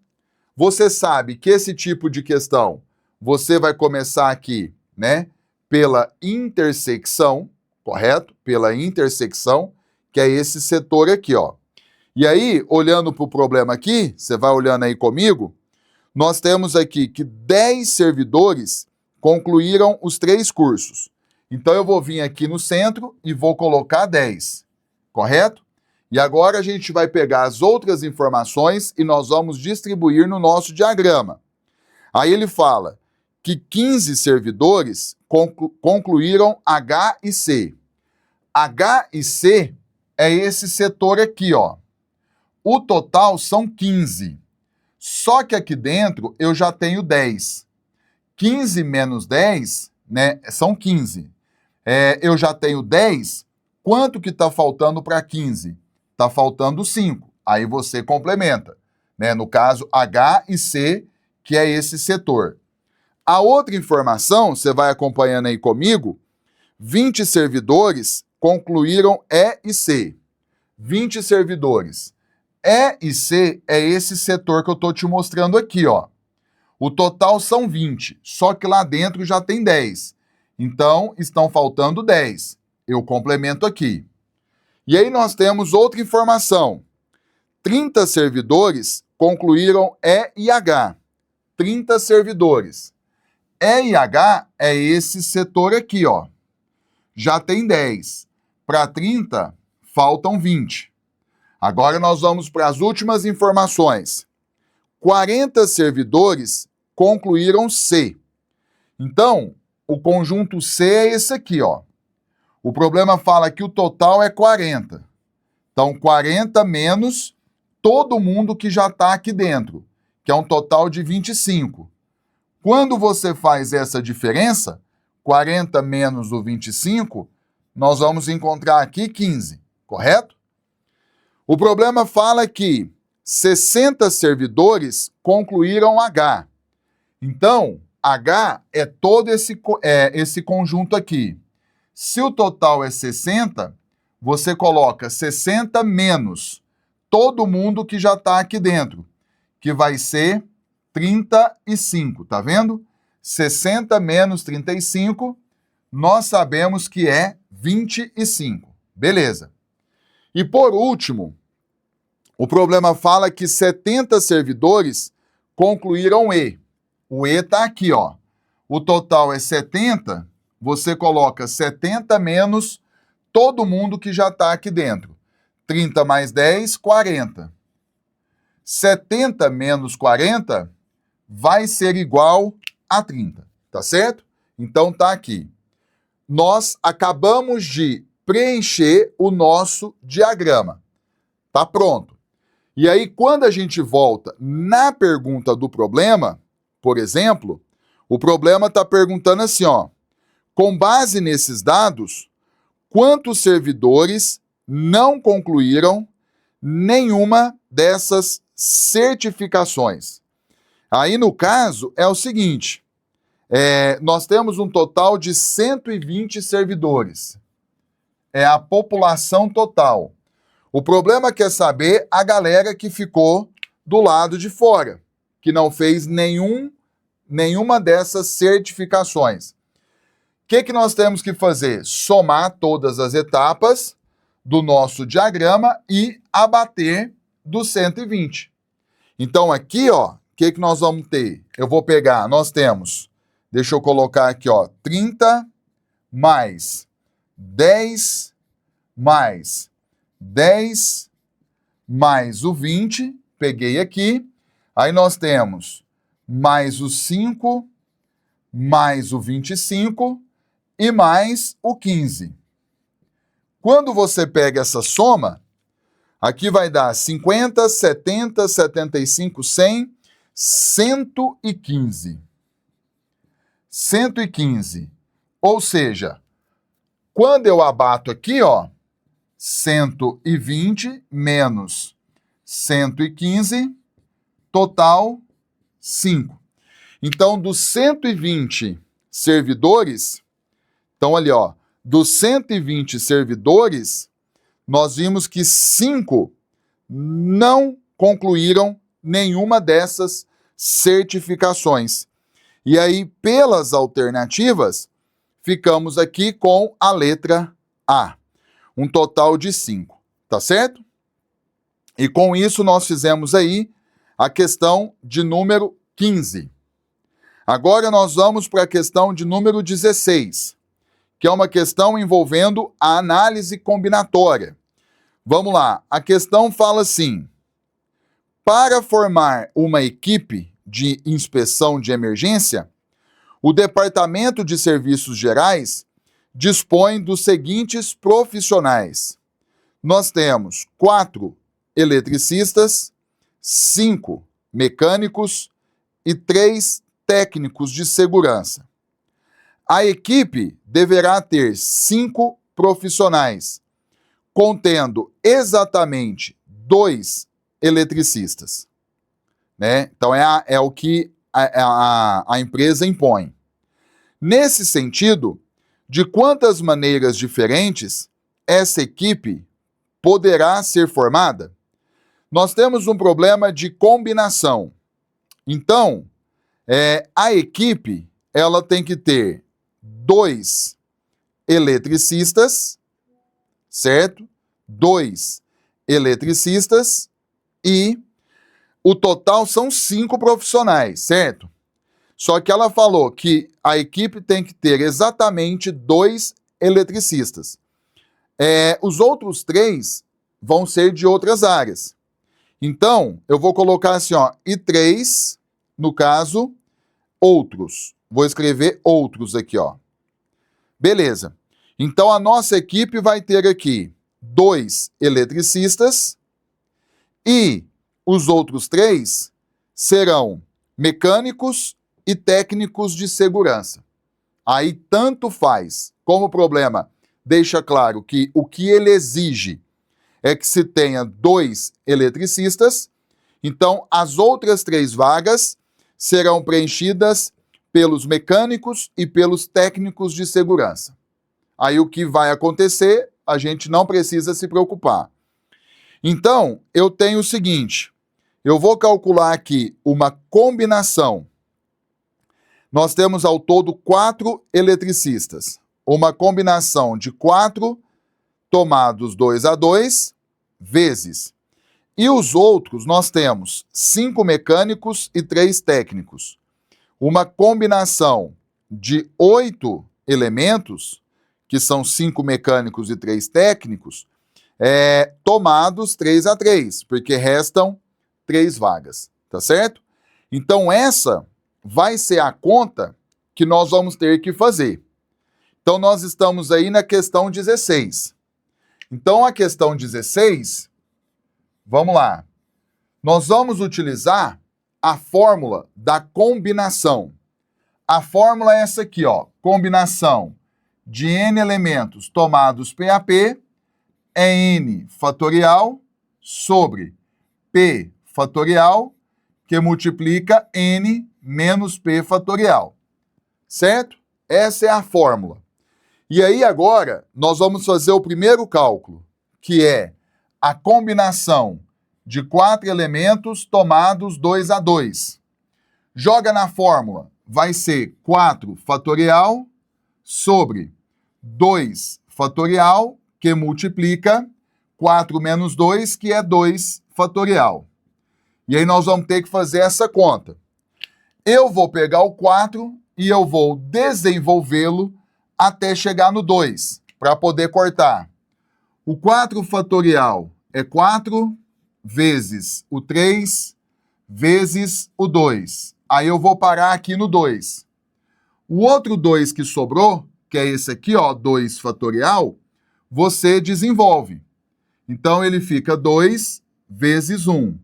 Você sabe que esse tipo de questão, você vai começar aqui, né, pela intersecção, correto? Pela intersecção, que é esse setor aqui, ó. E aí, olhando para o problema aqui, você vai olhando aí comigo, nós temos aqui que 10 servidores concluíram os 3 cursos. Então, eu vou vir aqui no centro e vou colocar 10, correto? E agora a gente vai pegar as outras informações e nós vamos distribuir no nosso diagrama. Aí ele fala que 15 servidores concluíram H e C. H e C é esse setor aqui, ó. O total são 15. Só que aqui dentro eu já tenho 10. 15 menos 10, né, são 15. Eu já tenho 10. Quanto que está faltando para 15? Está faltando 5. Aí você complementa, né? No caso, H e C, que é esse setor. A outra informação, você vai acompanhando aí comigo, 20 servidores concluíram E e C. 20 servidores. E e C é esse setor que eu estou te mostrando aqui, ó. O total são 20, só que lá dentro já tem 10. Então, estão faltando 10. Eu complemento aqui. E aí nós temos outra informação. 30 servidores concluíram E e H. 30 servidores. E e H é esse setor aqui, ó. Já tem 10. Para 30, faltam 20. Agora nós vamos para as últimas informações. 40 servidores concluíram C. Então, o conjunto C é esse aqui, ó. O problema fala que o total é 40. Então, 40 menos todo mundo que já está aqui dentro, que é um total de 25. Quando você faz essa diferença, 40 menos o 25, nós vamos encontrar aqui 15, correto? O problema fala que 60 servidores concluíram H. Então, H é todo esse conjunto aqui. Se o total é 60, você coloca 60 menos todo mundo que já está aqui dentro, que vai ser 35, tá vendo? 60 menos 35, nós sabemos que é 25. Beleza. E por último, o problema fala que 70 servidores concluíram E. O E está aqui, ó. O total é 70, você coloca 70 menos todo mundo que já está aqui dentro. 30 mais 10, 40. 70 menos 40 vai ser igual a 30, tá certo? Então tá aqui. Nós acabamos de preencher o nosso diagrama. Tá pronto. E aí, quando a gente volta na pergunta do problema, por exemplo, o problema está perguntando assim, ó, com base nesses dados, quantos servidores não concluíram nenhuma dessas certificações? Aí, no caso, é o seguinte, nós temos um total de 120 servidores. É a população total. O problema quer saber a galera que ficou do lado de fora, que não fez nenhuma dessas certificações. O que nós temos que fazer? Somar todas as etapas do nosso diagrama e abater dos 120. Então aqui, ó, o que nós vamos ter? Eu vou pegar, nós temos, deixa eu colocar aqui, ó, 30 mais 10 mais 10 mais o 20, peguei aqui, aí nós temos mais o 5, mais o 25 e mais o 15. Quando você pega essa soma, aqui vai dar 50, 70, 75, 100, 115. 115. Ou seja, quando eu abato aqui, ó, 120 menos 115, total 5. Então, dos 120 servidores, então ali, ó, dos 120 servidores, nós vimos que 5 não concluíram nenhuma dessas certificações. E aí, pelas alternativas, ficamos aqui com a letra A. Um total de 5, tá certo? E com isso nós fizemos aí a questão de número 15. Agora nós vamos para a questão de número 16, que é uma questão envolvendo a análise combinatória. Vamos lá, a questão fala assim: para formar uma equipe de inspeção de emergência, o Departamento de Serviços Gerais dispõe dos seguintes profissionais. Nós temos 4 eletricistas, 5 mecânicos e 3 técnicos de segurança. A equipe deverá ter 5 profissionais, contendo exatamente 2 eletricistas. Né? Então é o que a empresa impõe. Nesse sentido, de quantas maneiras diferentes essa equipe poderá ser formada? Nós temos um problema de combinação. Então, a equipe ela tem que ter 2 eletricistas, certo? 2 eletricistas e o total são 5 profissionais, certo? Só que ela falou que a equipe tem que ter exatamente 2 eletricistas. Os outros 3 vão ser de outras áreas. Então, eu vou colocar assim, ó, e 3, no caso, outros. Vou escrever outros aqui, ó. Beleza. Então, a nossa equipe vai ter aqui 2 eletricistas e os outros 3 serão mecânicos e técnicos de segurança. Aí tanto faz, como o problema deixa claro que o que ele exige é que se tenha 2 eletricistas, então as outras 3 vagas serão preenchidas pelos mecânicos e pelos técnicos de segurança. Aí o que vai acontecer, a gente não precisa se preocupar. Então, eu tenho o seguinte, eu vou calcular aqui uma combinação. Nós temos ao todo 4 eletricistas. Uma combinação de 4 tomados 2 a 2 vezes. E os outros nós temos 5 mecânicos e 3 técnicos. Uma combinação de 8 elementos, que são 5 mecânicos e 3 técnicos, tomados 3 a 3, porque restam 3 vagas, tá certo? Então essa vai ser a conta que nós vamos ter que fazer. Então nós estamos aí na questão 16. Então a questão 16, vamos lá. Nós vamos utilizar a fórmula da combinação. A fórmula é essa aqui, ó. Combinação de n elementos tomados PAP é n fatorial sobre p fatorial, que multiplica n menos p fatorial. Certo? Essa é a fórmula. E aí agora nós vamos fazer o primeiro cálculo, que é a combinação de 4 elementos tomados 2 a 2. Joga na fórmula, vai ser 4 fatorial sobre 2 fatorial, que multiplica 4 menos 2, que é 2 fatorial. E aí nós vamos ter que fazer essa conta. Eu vou pegar o 4 e eu vou desenvolvê-lo até chegar no 2, para poder cortar. O 4 fatorial é 4 vezes o 3 vezes o 2. Aí eu vou parar aqui no 2. O outro 2 que sobrou, que é esse aqui, ó, 2 fatorial, você desenvolve. Então ele fica 2 vezes 1,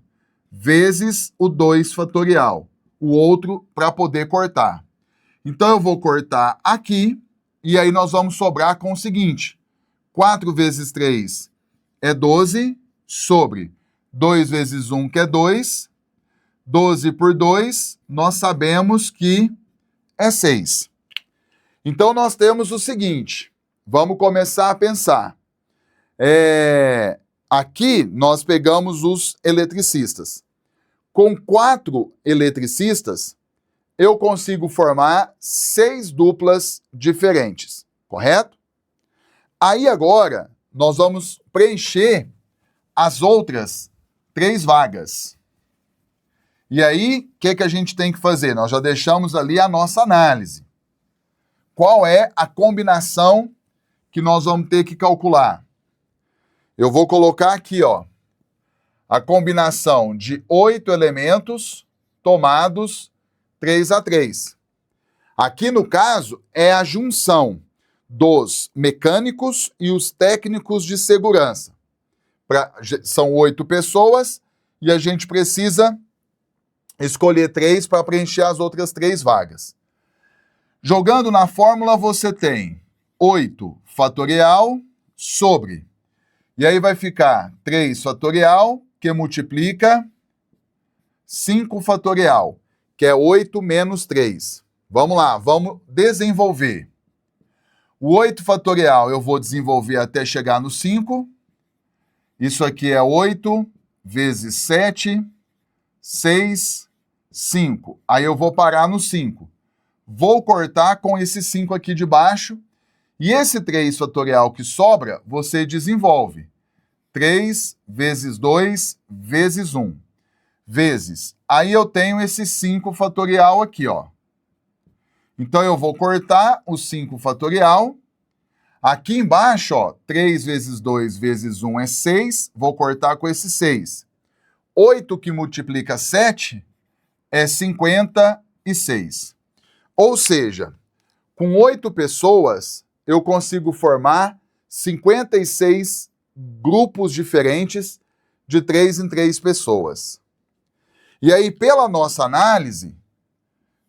vezes o 2 fatorial. O outro para poder cortar. Então eu vou cortar aqui, e aí nós vamos sobrar com o seguinte. 4 vezes 3 é 12, sobre 2 vezes 1, que é 2. 12 por 2, nós sabemos que é 6. Então nós temos o seguinte, vamos começar a pensar. Aqui nós pegamos os eletricistas. Com 4 eletricistas, eu consigo formar 6 duplas diferentes, correto? Aí agora, nós vamos preencher as outras 3 vagas. E aí, o que a gente tem que fazer? Nós já deixamos ali a nossa análise. Qual é a combinação que nós vamos ter que calcular? Eu vou colocar aqui, ó, a combinação de 8 elementos tomados 3 a 3. Aqui, no caso, é a junção dos mecânicos e os técnicos de segurança. São 8 pessoas e a gente precisa escolher 3 para preencher as outras 3 vagas. Jogando na fórmula, você tem 8 fatorial sobre, e aí vai ficar 3 fatorial, que multiplica 5 fatorial, que é 8 menos 3. Vamos lá, vamos desenvolver. O 8 fatorial eu vou desenvolver até chegar no 5. Isso aqui é 8 vezes 7, 6, 5. Aí eu vou parar no 5. Vou cortar com esse 5 aqui de baixo. E esse 3 fatorial que sobra, você desenvolve. 3 vezes 2 vezes 1. Vezes. Aí eu tenho esse 5 fatorial aqui, ó. Então eu vou cortar o 5 fatorial. Aqui embaixo, ó, 3 vezes 2 vezes 1 é 6. Vou cortar com esse 6. 8 que multiplica 7 é 56. Ou seja, com 8 pessoas, eu consigo formar 56 grupos diferentes de 3 em 3 pessoas. E aí, pela nossa análise,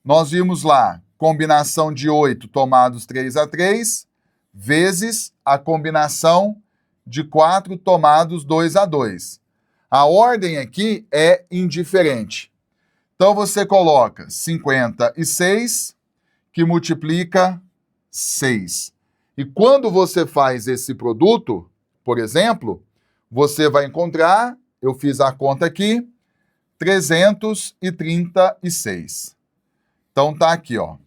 nós vimos lá combinação de 8 tomados 3 a 3, vezes a combinação de 4 tomados 2 a 2. A ordem aqui é indiferente. Então, você coloca 56, que multiplica 6. E quando você faz esse produto, por exemplo, você vai encontrar, eu fiz a conta aqui, 336. Então tá aqui, ó.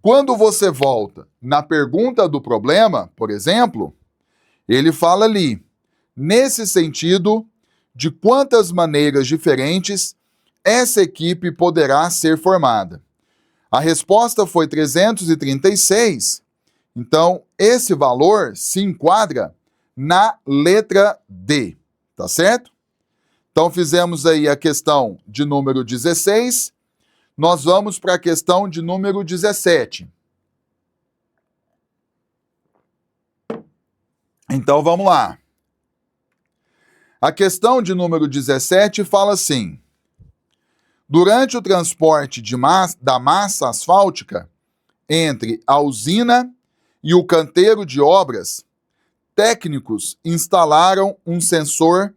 Quando você volta na pergunta do problema, por exemplo, ele fala ali, nesse sentido, de quantas maneiras diferentes essa equipe poderá ser formada. A resposta foi 336, então esse valor se enquadra na letra D, tá certo? Então fizemos aí a questão de número 16, nós vamos para a questão de número 17. Então vamos lá. A questão de número 17 fala assim: durante o transporte da massa asfáltica entre a usina e o canteiro de obras, técnicos instalaram um sensor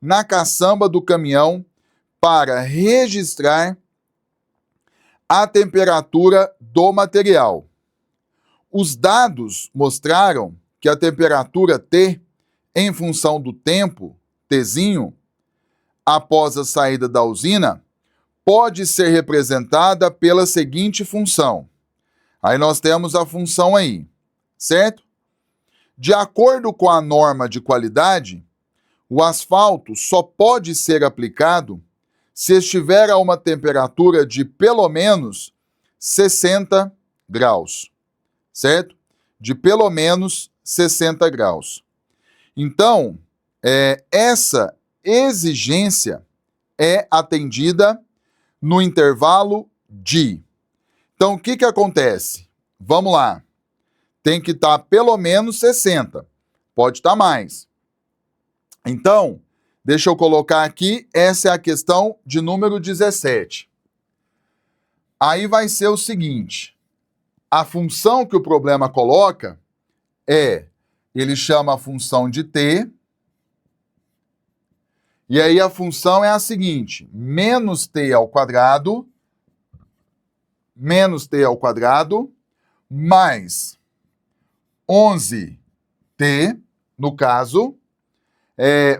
na caçamba do caminhão para registrar a temperatura do material. Os dados mostraram que a temperatura T, em função do tempo, Tzinho, após a saída da usina, pode ser representada pela seguinte função. Aí nós temos a função aí, certo? De acordo com a norma de qualidade, o asfalto só pode ser aplicado se estiver a uma temperatura de pelo menos 60 graus, certo? De pelo menos 60 graus. Então, essa exigência é atendida no intervalo de. Então, o que acontece? Vamos lá. Tem que estar pelo menos 60. Pode estar mais. Então, deixa eu colocar aqui, essa é a questão de número 17. Aí vai ser o seguinte, a função que o problema coloca ele chama a função de t, e aí a função é a seguinte, menos t ao quadrado, mais 11t, no caso,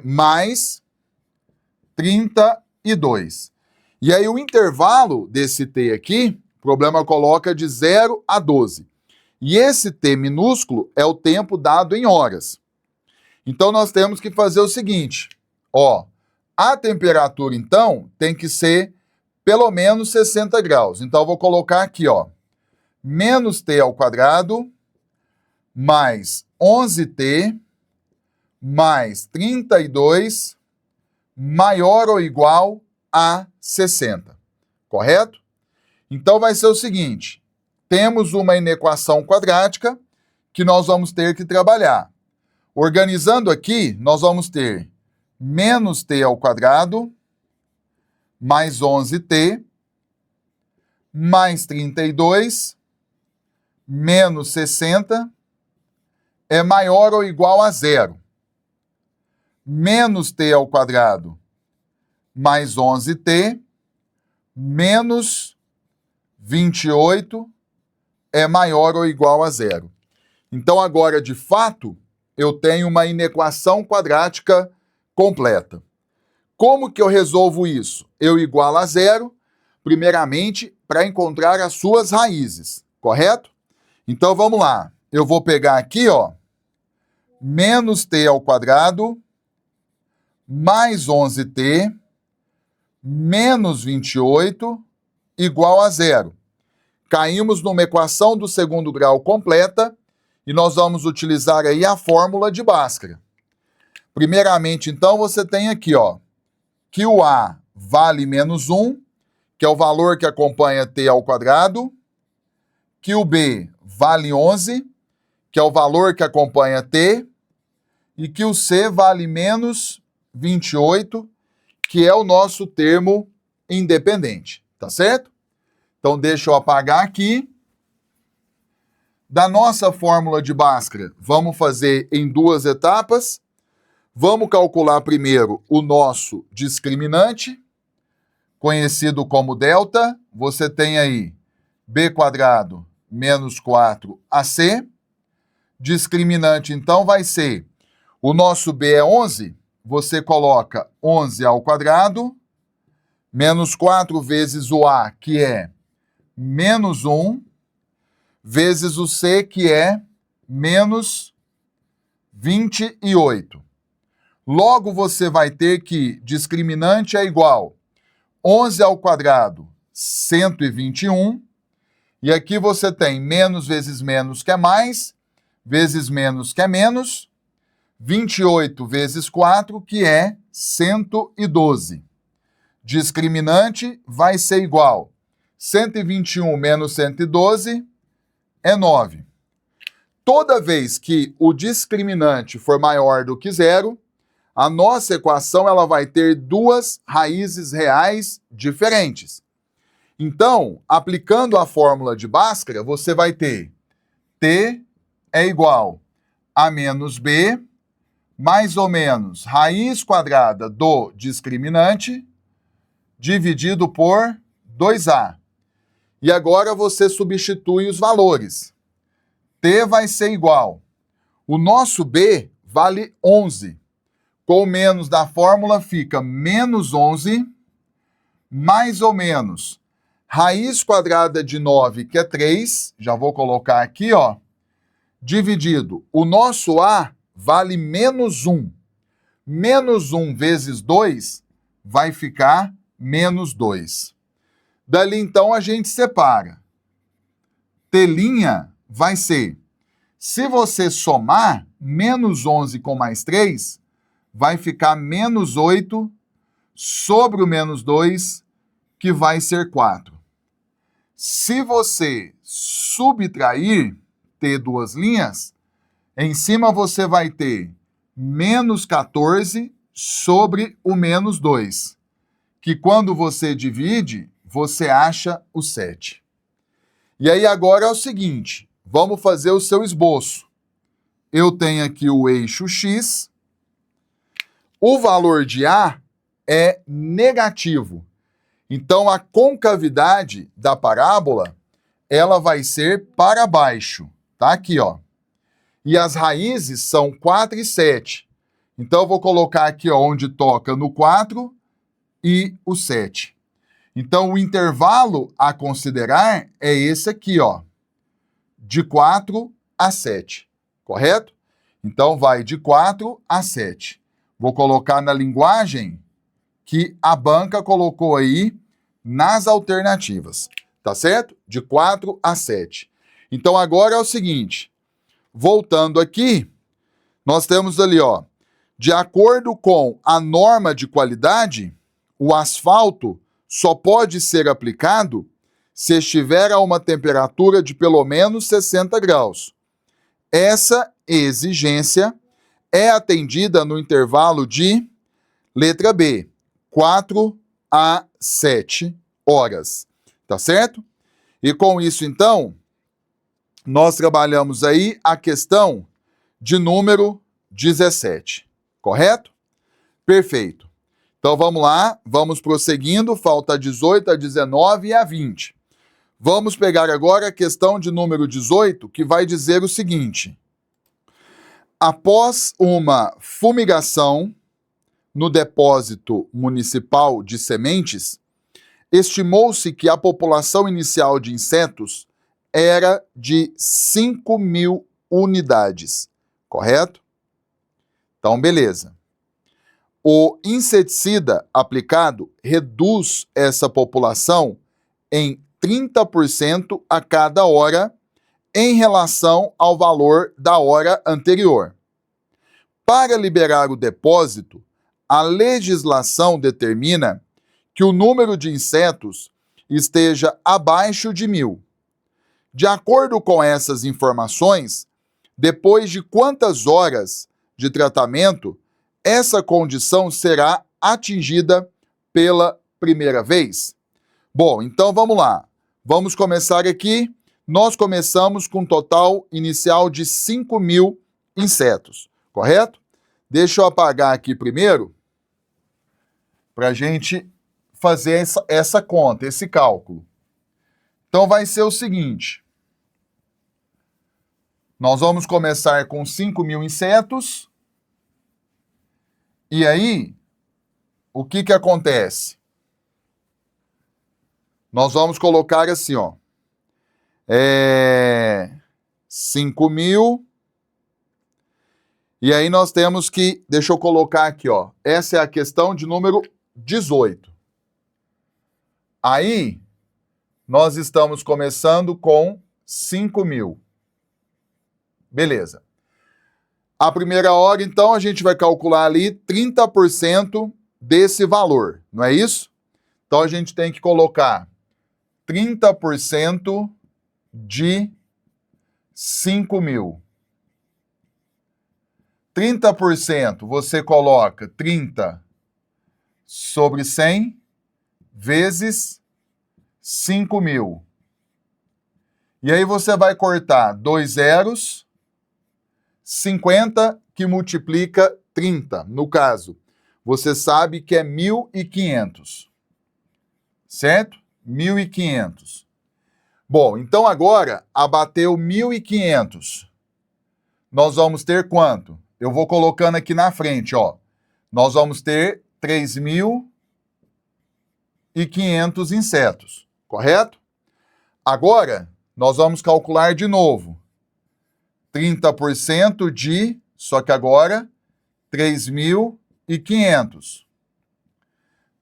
mais 32. E aí o intervalo desse t aqui, o problema coloca de 0 a 12. E esse t minúsculo é o tempo dado em horas. Então nós temos que fazer o seguinte, ó, a temperatura então tem que ser pelo menos 60 graus. Então eu vou colocar aqui, ó, menos t ao quadrado, mais 11t, mais 32, maior ou igual a 60. Correto? Então vai ser o seguinte, temos uma inequação quadrática que nós vamos ter que trabalhar. Organizando aqui, nós vamos ter menos t ao quadrado, mais 11t, mais 32, menos 60, é maior ou igual a 0. Menos t ao quadrado, mais 11t, menos 28, é maior ou igual a 0. Então, agora, de fato, eu tenho uma inequação quadrática completa. Como que eu resolvo isso? Eu igualo a 0, primeiramente, para encontrar as suas raízes, correto? Então, vamos lá. Eu vou pegar aqui, ó, menos t ao quadrado, mais 11t, menos 28, igual a 0. Caímos numa equação do segundo grau completa e nós vamos utilizar aí a fórmula de Bhaskara. Primeiramente, então, você tem aqui, ó, que o A vale menos 1, que é o valor que acompanha t ao quadrado, que o B vale 11, que é o valor que acompanha t, e que o C vale menos 28, que é o nosso termo independente, tá certo? Então, deixa eu apagar aqui. Da nossa fórmula de Bhaskara, vamos fazer em 2 etapas. Vamos calcular primeiro o nosso discriminante, conhecido como delta. Você tem aí b² menos 4ac. discriminante, então, vai ser, o nosso B é 11, você coloca 11 ao quadrado, menos 4 vezes o A, que é menos 1, vezes o C, que é menos 28. Logo, você vai ter que discriminante é igual 11 ao quadrado, 121. E aqui você tem menos vezes menos, que é mais, vezes menos, que é menos, 28 vezes 4, que é 112. Discriminante vai ser igual 121 menos 112 é 9. Toda vez que o discriminante for maior do que zero, a nossa equação ela vai ter duas raízes reais diferentes. Então, aplicando a fórmula de Bhaskara, você vai ter T é igual a menos B, mais ou menos raiz quadrada do discriminante, dividido por 2A. E agora você substitui os valores. T vai ser igual. O nosso B vale 11. Com o menos da fórmula fica menos 11, mais ou menos raiz quadrada de 9, que é 3, já vou colocar aqui, ó, dividido. O nosso A vale menos 1. Menos 1 vezes 2 vai ficar menos 2. Dali, então, a gente separa. T' vai ser, se você somar menos 11 com mais 3, vai ficar menos 8 sobre o menos 2, que vai ser 4. Se você subtrair, ter duas linhas, em cima você vai ter menos 14 sobre o menos 2, que quando você divide, você acha o 7. E aí agora é o seguinte, vamos fazer o seu esboço. Eu tenho aqui o eixo X, o valor de A é negativo. Então, a concavidade da parábola, ela vai ser para baixo. Tá aqui, ó. E as raízes são 4 e 7. Então, eu vou colocar aqui, ó, onde toca no 4 e o 7. Então, o intervalo a considerar é esse aqui, ó. De 4 a 7. Correto? Então, vai de 4 a 7. Vou colocar na linguagem que a banca colocou aí nas alternativas. Tá certo? De 4 a 7. Então, agora é o seguinte. Voltando aqui, nós temos ali, ó. De acordo com a norma de qualidade, o asfalto só pode ser aplicado se estiver a uma temperatura de pelo menos 60 graus. Essa exigência é atendida no intervalo de, letra B, 4 a 7 horas. Tá certo? E com isso, então, nós trabalhamos aí a questão de número 17. Correto? Perfeito. Então vamos lá, vamos prosseguindo, falta a 18, a 19 e a 20. Vamos pegar agora a questão de número 18, que vai dizer o seguinte. Após uma fumigação no depósito municipal de sementes, estimou-se que a população inicial de insetos era de 5.000 unidades. Correto? Então, beleza. O inseticida aplicado reduz essa população em 30% a cada hora em relação ao valor da hora anterior. Para liberar o depósito, a legislação determina que o número de insetos esteja abaixo de 1.000. De acordo com essas informações, depois de quantas horas de tratamento essa condição será atingida pela primeira vez? Bom, então vamos lá. Vamos começar aqui. Nós começamos com um total inicial de 5.000 insetos, correto? Deixa eu apagar aqui primeiro, para a gente fazer essa conta, esse cálculo. Então vai ser o seguinte. Nós vamos começar com 5.000 insetos. E aí, o que que acontece? Nós vamos colocar assim, ó. 5.000. E aí nós temos que, deixa eu colocar aqui, ó. Essa é a questão de número 18. Aí, nós estamos começando com 5.000. Beleza. A primeira hora, então, a gente vai calcular ali 30% desse valor, não é isso? Então, a gente tem que colocar 30% de 5.000. 30%, você coloca 30 sobre 100 vezes 5.000. E aí você vai cortar 2 zeros, 50 que multiplica 30. No caso, você sabe que é 1.500. Certo? 1.500. Bom, então agora, abateu 1.500. Nós vamos ter quanto? Eu vou colocando aqui na frente, ó. Nós vamos ter 3.500 insetos, correto? Agora, nós vamos calcular de novo. 30% de, só que agora, 3.500.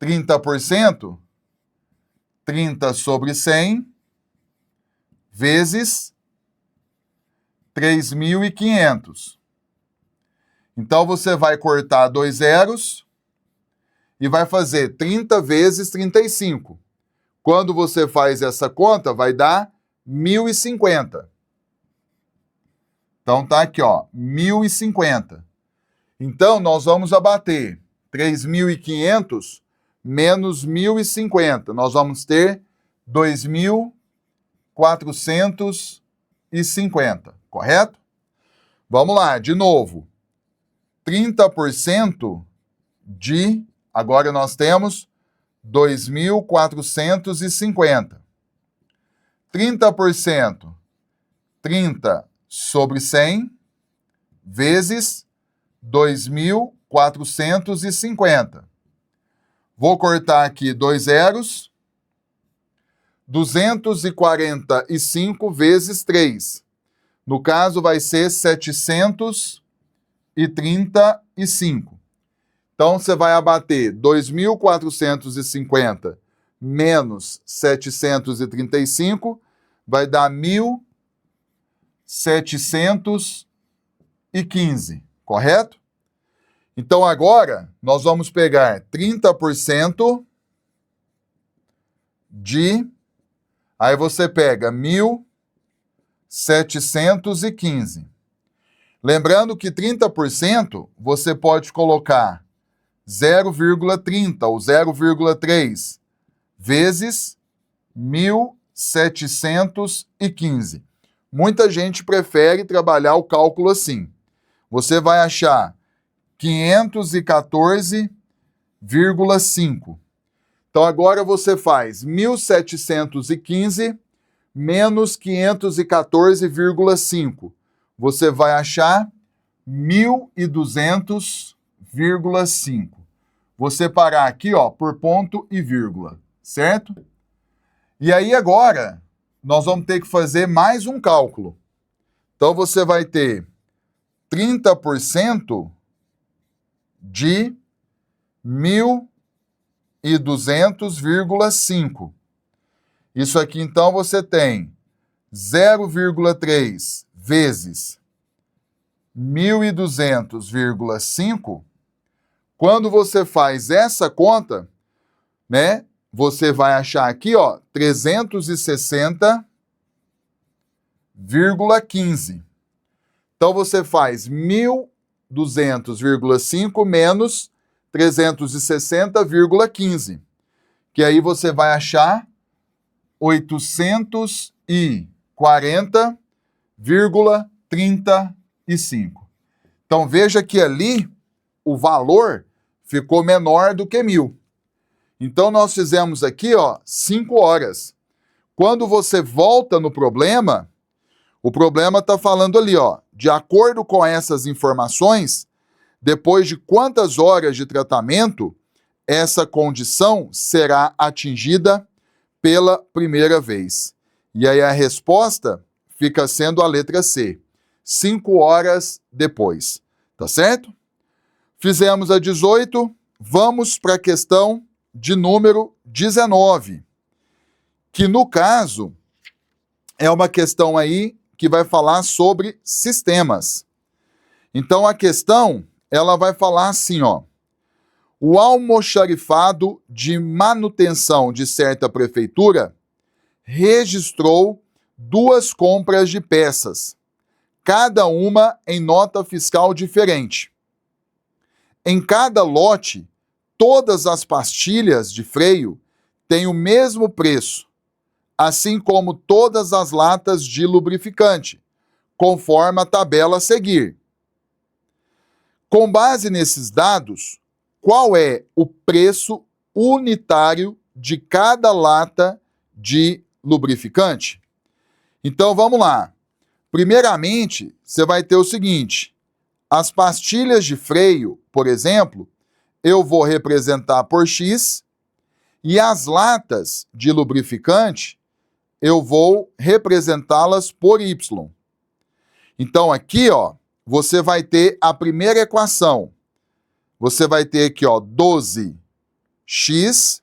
30%, 30 sobre 100, vezes 3.500. Então, você vai cortar 2 zeros e vai fazer 30 vezes 35. Quando você faz essa conta, vai dar 1.050. Então, tá aqui, ó, 1.050. Então, nós vamos abater 3.500 menos 1.050. Nós vamos ter 2.450, correto? Vamos lá, de novo. 30% de, agora nós temos 2.450. 30%, 30 sobre 100, vezes 2.450. Vou cortar aqui 2 zeros. 245 vezes 3. No caso, vai ser 735. Então, você vai abater 2.450 menos 735, vai dar 1.715, correto? Então, agora, nós vamos pegar 30% de... Aí você pega 1.715. Lembrando que 30% você pode colocar 0,30 ou 0,3 vezes 1.715. Muita gente prefere trabalhar o cálculo assim. Você vai achar 514,5. Então, agora você faz 1.715 menos 514,5. Você vai achar 1.200,5. Vou separar aqui, ó, por ponto e vírgula, certo? E aí, agora, nós vamos ter que fazer mais um cálculo. Então, você vai ter 30% de 1.200,5. Isso aqui, então, você tem 0,3 vezes 1.200,5. Quando você faz essa conta, né, você vai achar aqui, ó, 360,15. Então, você faz 1.200,5 menos 360,15. Que aí você vai achar 840,35. Então, veja que ali o valor ficou menor do que 1.000. Então, nós fizemos aqui, ó, 5 horas. Quando você volta no problema, O problema está falando ali, ó, de acordo com essas informações, depois de quantas horas de tratamento, essa condição será atingida pela primeira vez. E aí a resposta fica sendo a letra C, 5 horas depois, tá certo? Fizemos a 18, vamos para a questão de número 19, que no caso é uma questão aí que vai falar sobre sistemas. Então a questão, ela vai falar assim, ó: o almoxarifado de manutenção de certa prefeitura registrou 2 compras de peças, cada uma em nota fiscal diferente. Em cada lote, todas as pastilhas de freio têm o mesmo preço, assim como todas as latas de lubrificante, conforme a tabela a seguir. Com base nesses dados, qual é o preço unitário de cada lata de lubrificante? Então vamos lá. Primeiramente, você vai ter o seguinte: as pastilhas de freio, por exemplo, eu vou representar por X, e as latas de lubrificante, eu vou representá-las por Y. Então aqui, ó, você vai ter a primeira equação. Você vai ter aqui, ó, 12x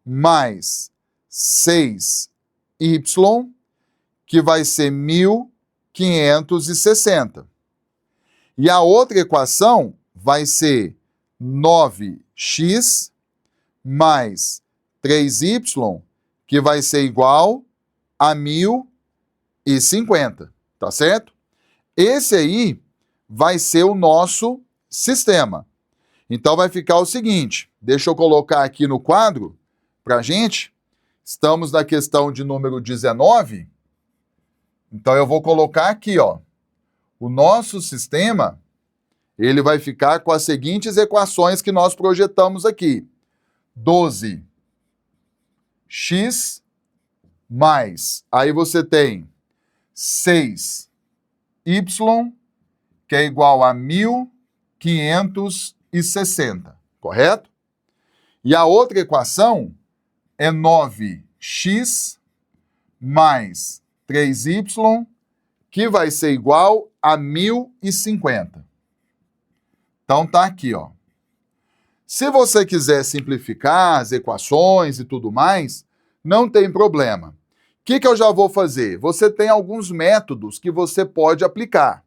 mais 6y, que vai ser 1.560. E a outra equação vai ser 9x mais 3y, que vai ser igual a 1.050, tá certo? Esse aí vai ser o nosso sistema. Então vai ficar o seguinte, deixa eu colocar aqui no quadro para a gente. Estamos na questão de número 19. Então eu vou colocar aqui, ó, o nosso sistema, ele vai ficar com as seguintes equações que nós projetamos aqui. 12x mais, aí você tem 6y, que é igual a 1.560, correto? E a outra equação é 9x mais 3y, que vai ser igual a 1.050. Então tá aqui, ó. Se você quiser simplificar as equações e tudo mais, não tem problema. O que eu já vou fazer? Você tem alguns métodos que você pode aplicar.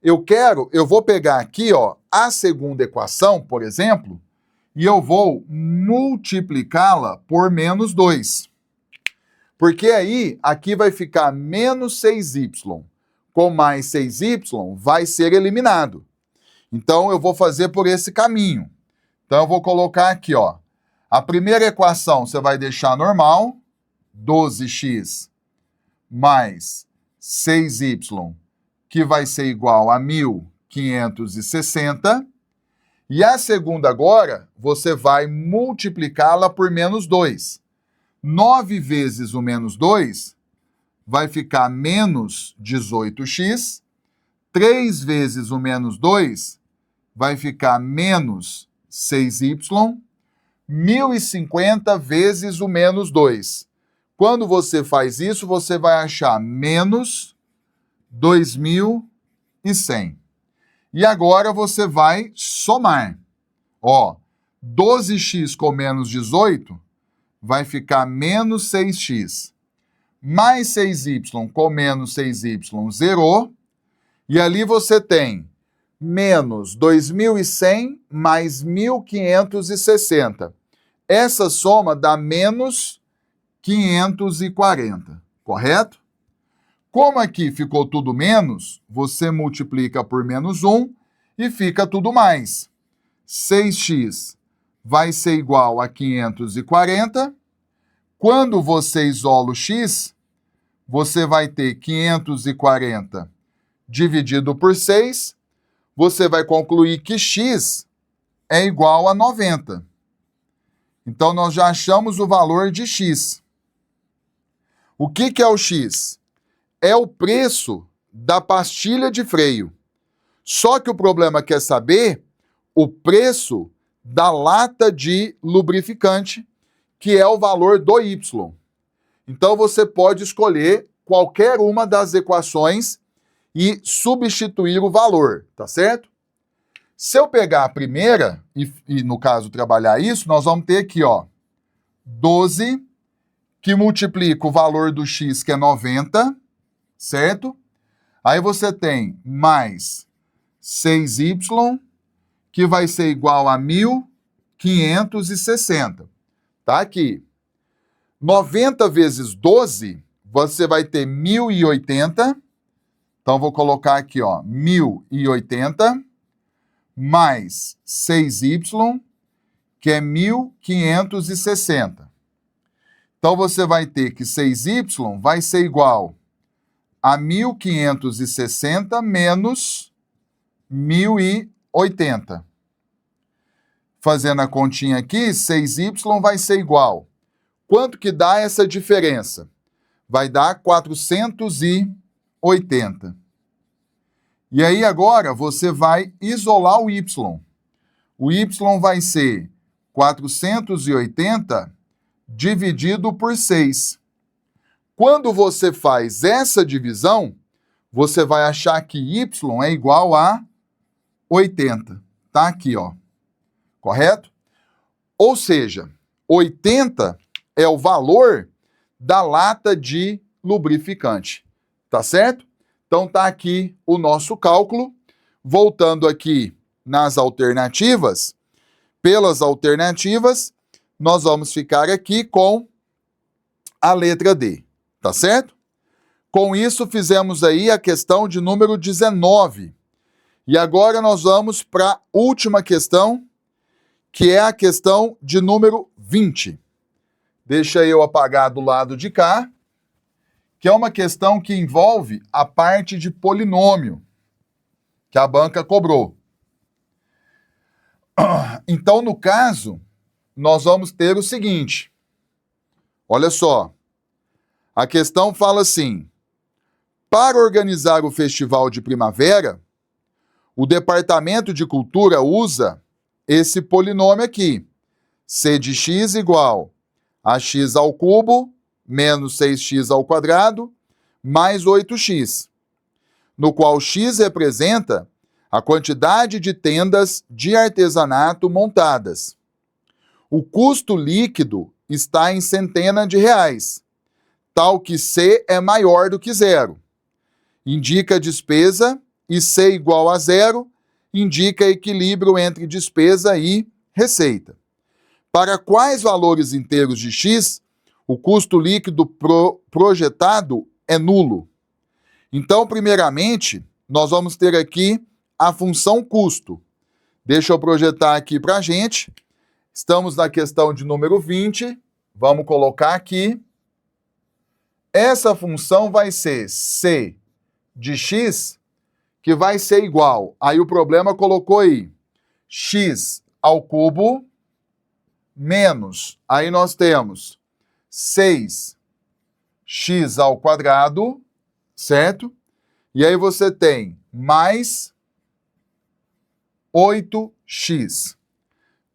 Eu vou pegar aqui, ó, a segunda equação, por exemplo, e eu vou multiplicá-la por menos 2. Porque aí, aqui vai ficar menos 6y. Com mais 6y, vai ser eliminado. Então, eu vou fazer por esse caminho. Então, eu vou colocar aqui, ó. A primeira equação você vai deixar normal, 12x mais 6y, que vai ser igual a 1.560. E a segunda agora, você vai multiplicá-la por menos 2. 9 vezes o menos 2 vai ficar menos 18x. 3 vezes o menos 2 vai ficar menos 6y. 1.050 vezes o menos 2. Quando você faz isso, você vai achar menos 2.100. E agora você vai somar. Ó, 12x com menos 18 vai ficar menos 6x. Mais 6y com menos 6y, zerou. E ali você tem menos 2.100 mais 1.560. Essa soma dá menos 540, correto? Como aqui ficou tudo menos, você multiplica por menos 1 e fica tudo mais. 6x vai ser igual a 540. Quando você isola o x, você vai ter 540 dividido por 6. Você vai concluir que x é igual a 90. Então, nós já achamos o valor de x. O que é o x? é o preço da pastilha de freio. Só que o problema quer saber o preço da lata de lubrificante, que é o valor do Y. Então você pode escolher qualquer uma das equações e substituir o valor, tá certo? Se eu pegar a primeira e no caso trabalhar isso, nós vamos ter aqui, ó, 12 que multiplica o valor do x, que é 90, certo? Aí você tem mais 6y, que vai ser igual a 1.560. Tá aqui. 90 vezes 12, você vai ter 1.080. Então, vou colocar aqui, ó, 1.080 mais 6y, que é 1.560. Então, você vai ter que 6y vai ser igual a 1.560 menos 1.080. Fazendo a continha aqui, 6y vai ser igual. Quanto que dá essa diferença? Vai dar 480. E aí agora você vai isolar o y. O y vai ser 480 dividido por 6. Quando você faz essa divisão, você vai achar que y é igual a 80. Tá aqui, ó. Correto? Ou seja, 80 é o valor da lata de lubrificante. Tá certo? Então tá aqui o nosso cálculo. Voltando aqui nas alternativas, pelas alternativas, nós vamos ficar aqui com a letra D. Tá certo? Com isso, fizemos aí a questão de número 19. E agora nós vamos para a última questão, que é a questão de número 20. Deixa eu apagar do lado de cá, que é uma questão que envolve a parte de polinômio, que a banca cobrou. Então, no caso, nós vamos ter o seguinte. Olha só. A questão fala assim: para organizar o Festival de Primavera, o Departamento de Cultura usa esse polinômio aqui. C de x igual a x ao cubo menos 6x ao quadrado mais 8x, no qual x representa a quantidade de tendas de artesanato montadas. O custo líquido está em centenas de reais, tal que C é maior do que zero. Indica despesa e C igual a zero indica equilíbrio entre despesa e receita. Para quais valores inteiros de x, o custo líquido projetado é nulo. Então, primeiramente, nós vamos ter aqui a função custo. Deixa eu projetar aqui para a gente. Estamos na questão de número 20. Vamos colocar aqui. Essa função vai ser C de x, que vai ser igual. Aí o problema colocou aí x ao cubo menos, aí nós temos 6x ao quadrado, certo? E aí você tem mais 8x.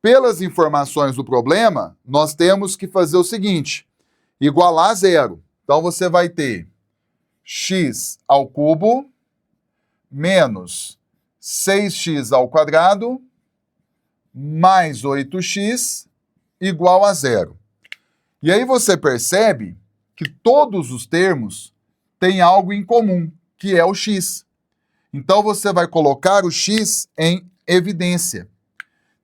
Pelas informações do problema, nós temos que fazer o seguinte, igualar a zero. Então você vai ter x ao cubo menos 6x ao quadrado mais 8x igual a zero. E aí você percebe que todos os termos têm algo em comum, que é o x. Então você vai colocar o x em evidência.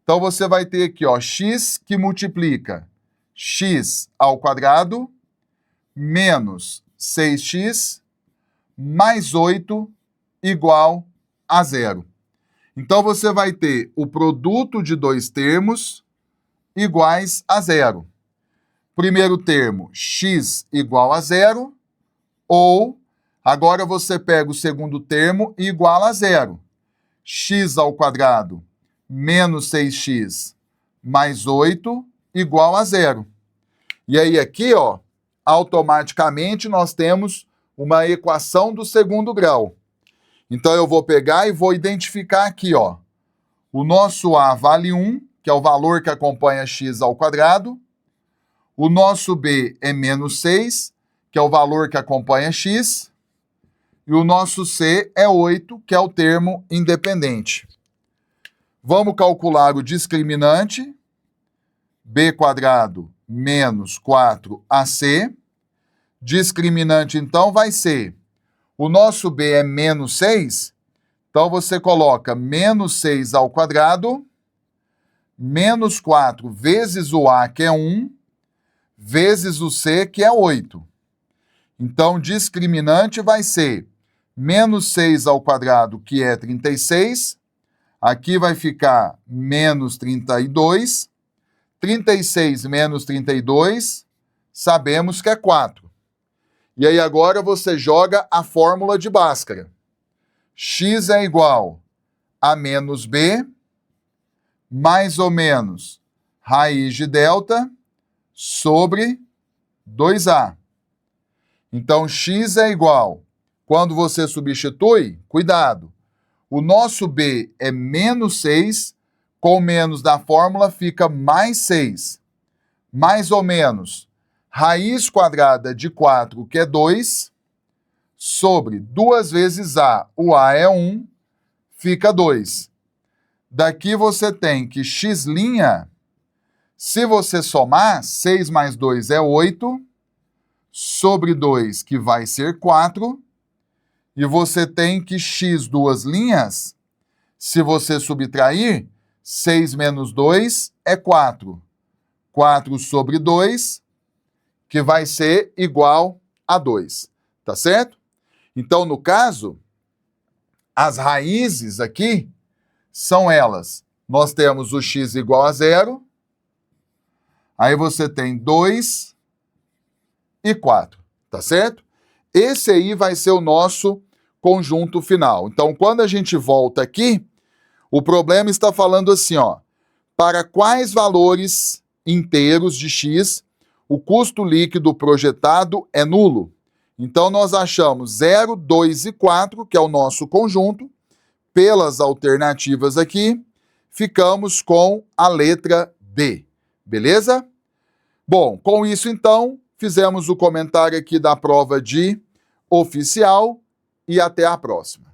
Então você vai ter aqui, ó, x que multiplica x ao quadrado menos 6x mais 8 igual a zero. Então você vai ter o produto de dois termos iguais a zero. Primeiro termo, x igual a zero, ou agora você pega o segundo termo e iguala a zero. X ao quadrado menos 6x mais 8 igual a zero. E aí aqui, ó, automaticamente nós temos uma equação do segundo grau. Então, eu vou pegar e vou identificar aqui, ó, o nosso A vale 1, que é o valor que acompanha x ao quadrado. O nosso B é menos 6, que é o valor que acompanha x. E o nosso C é 8, que é o termo independente. Vamos calcular o discriminante. B² menos 4AC. Discriminante, então, vai ser... O nosso B é menos 6, então você coloca menos 6 ao quadrado, menos 4 vezes o A, que é 1, vezes o C, que é 8. Então, discriminante vai ser menos 6 ao quadrado, que é 36. Aqui vai ficar menos 32. 36 menos 32, sabemos que é 4. E aí agora você joga a fórmula de Bhaskara. X é igual a menos B, mais ou menos raiz de delta, sobre 2A. Então, x é igual, quando você substitui, cuidado, o nosso B é menos 6, com menos da fórmula fica mais 6. Mais ou menos raiz quadrada de 4, que é 2, sobre 2 vezes A, o A é 1, fica 2. Daqui você tem que x', se você somar, 6 mais 2 é 8, sobre 2, que vai ser 4, e você tem que x duas linhas, se você subtrair, 6 menos 2 é 4. 4 sobre 2, que vai ser igual a 2. Tá certo? Então, no caso, as raízes aqui são elas. Nós temos o x igual a 0, aí você tem 2 e 4, tá certo? Esse aí vai ser o nosso conjunto final. Então, quando a gente volta aqui, o problema está falando assim, ó, para quais valores inteiros de x o custo líquido projetado é nulo? Então, nós achamos 0, 2 e 4, que é o nosso conjunto. Pelas alternativas aqui, ficamos com a letra D. Beleza? Bom, com isso, então, fizemos o comentário aqui da prova de oficial e até a próxima.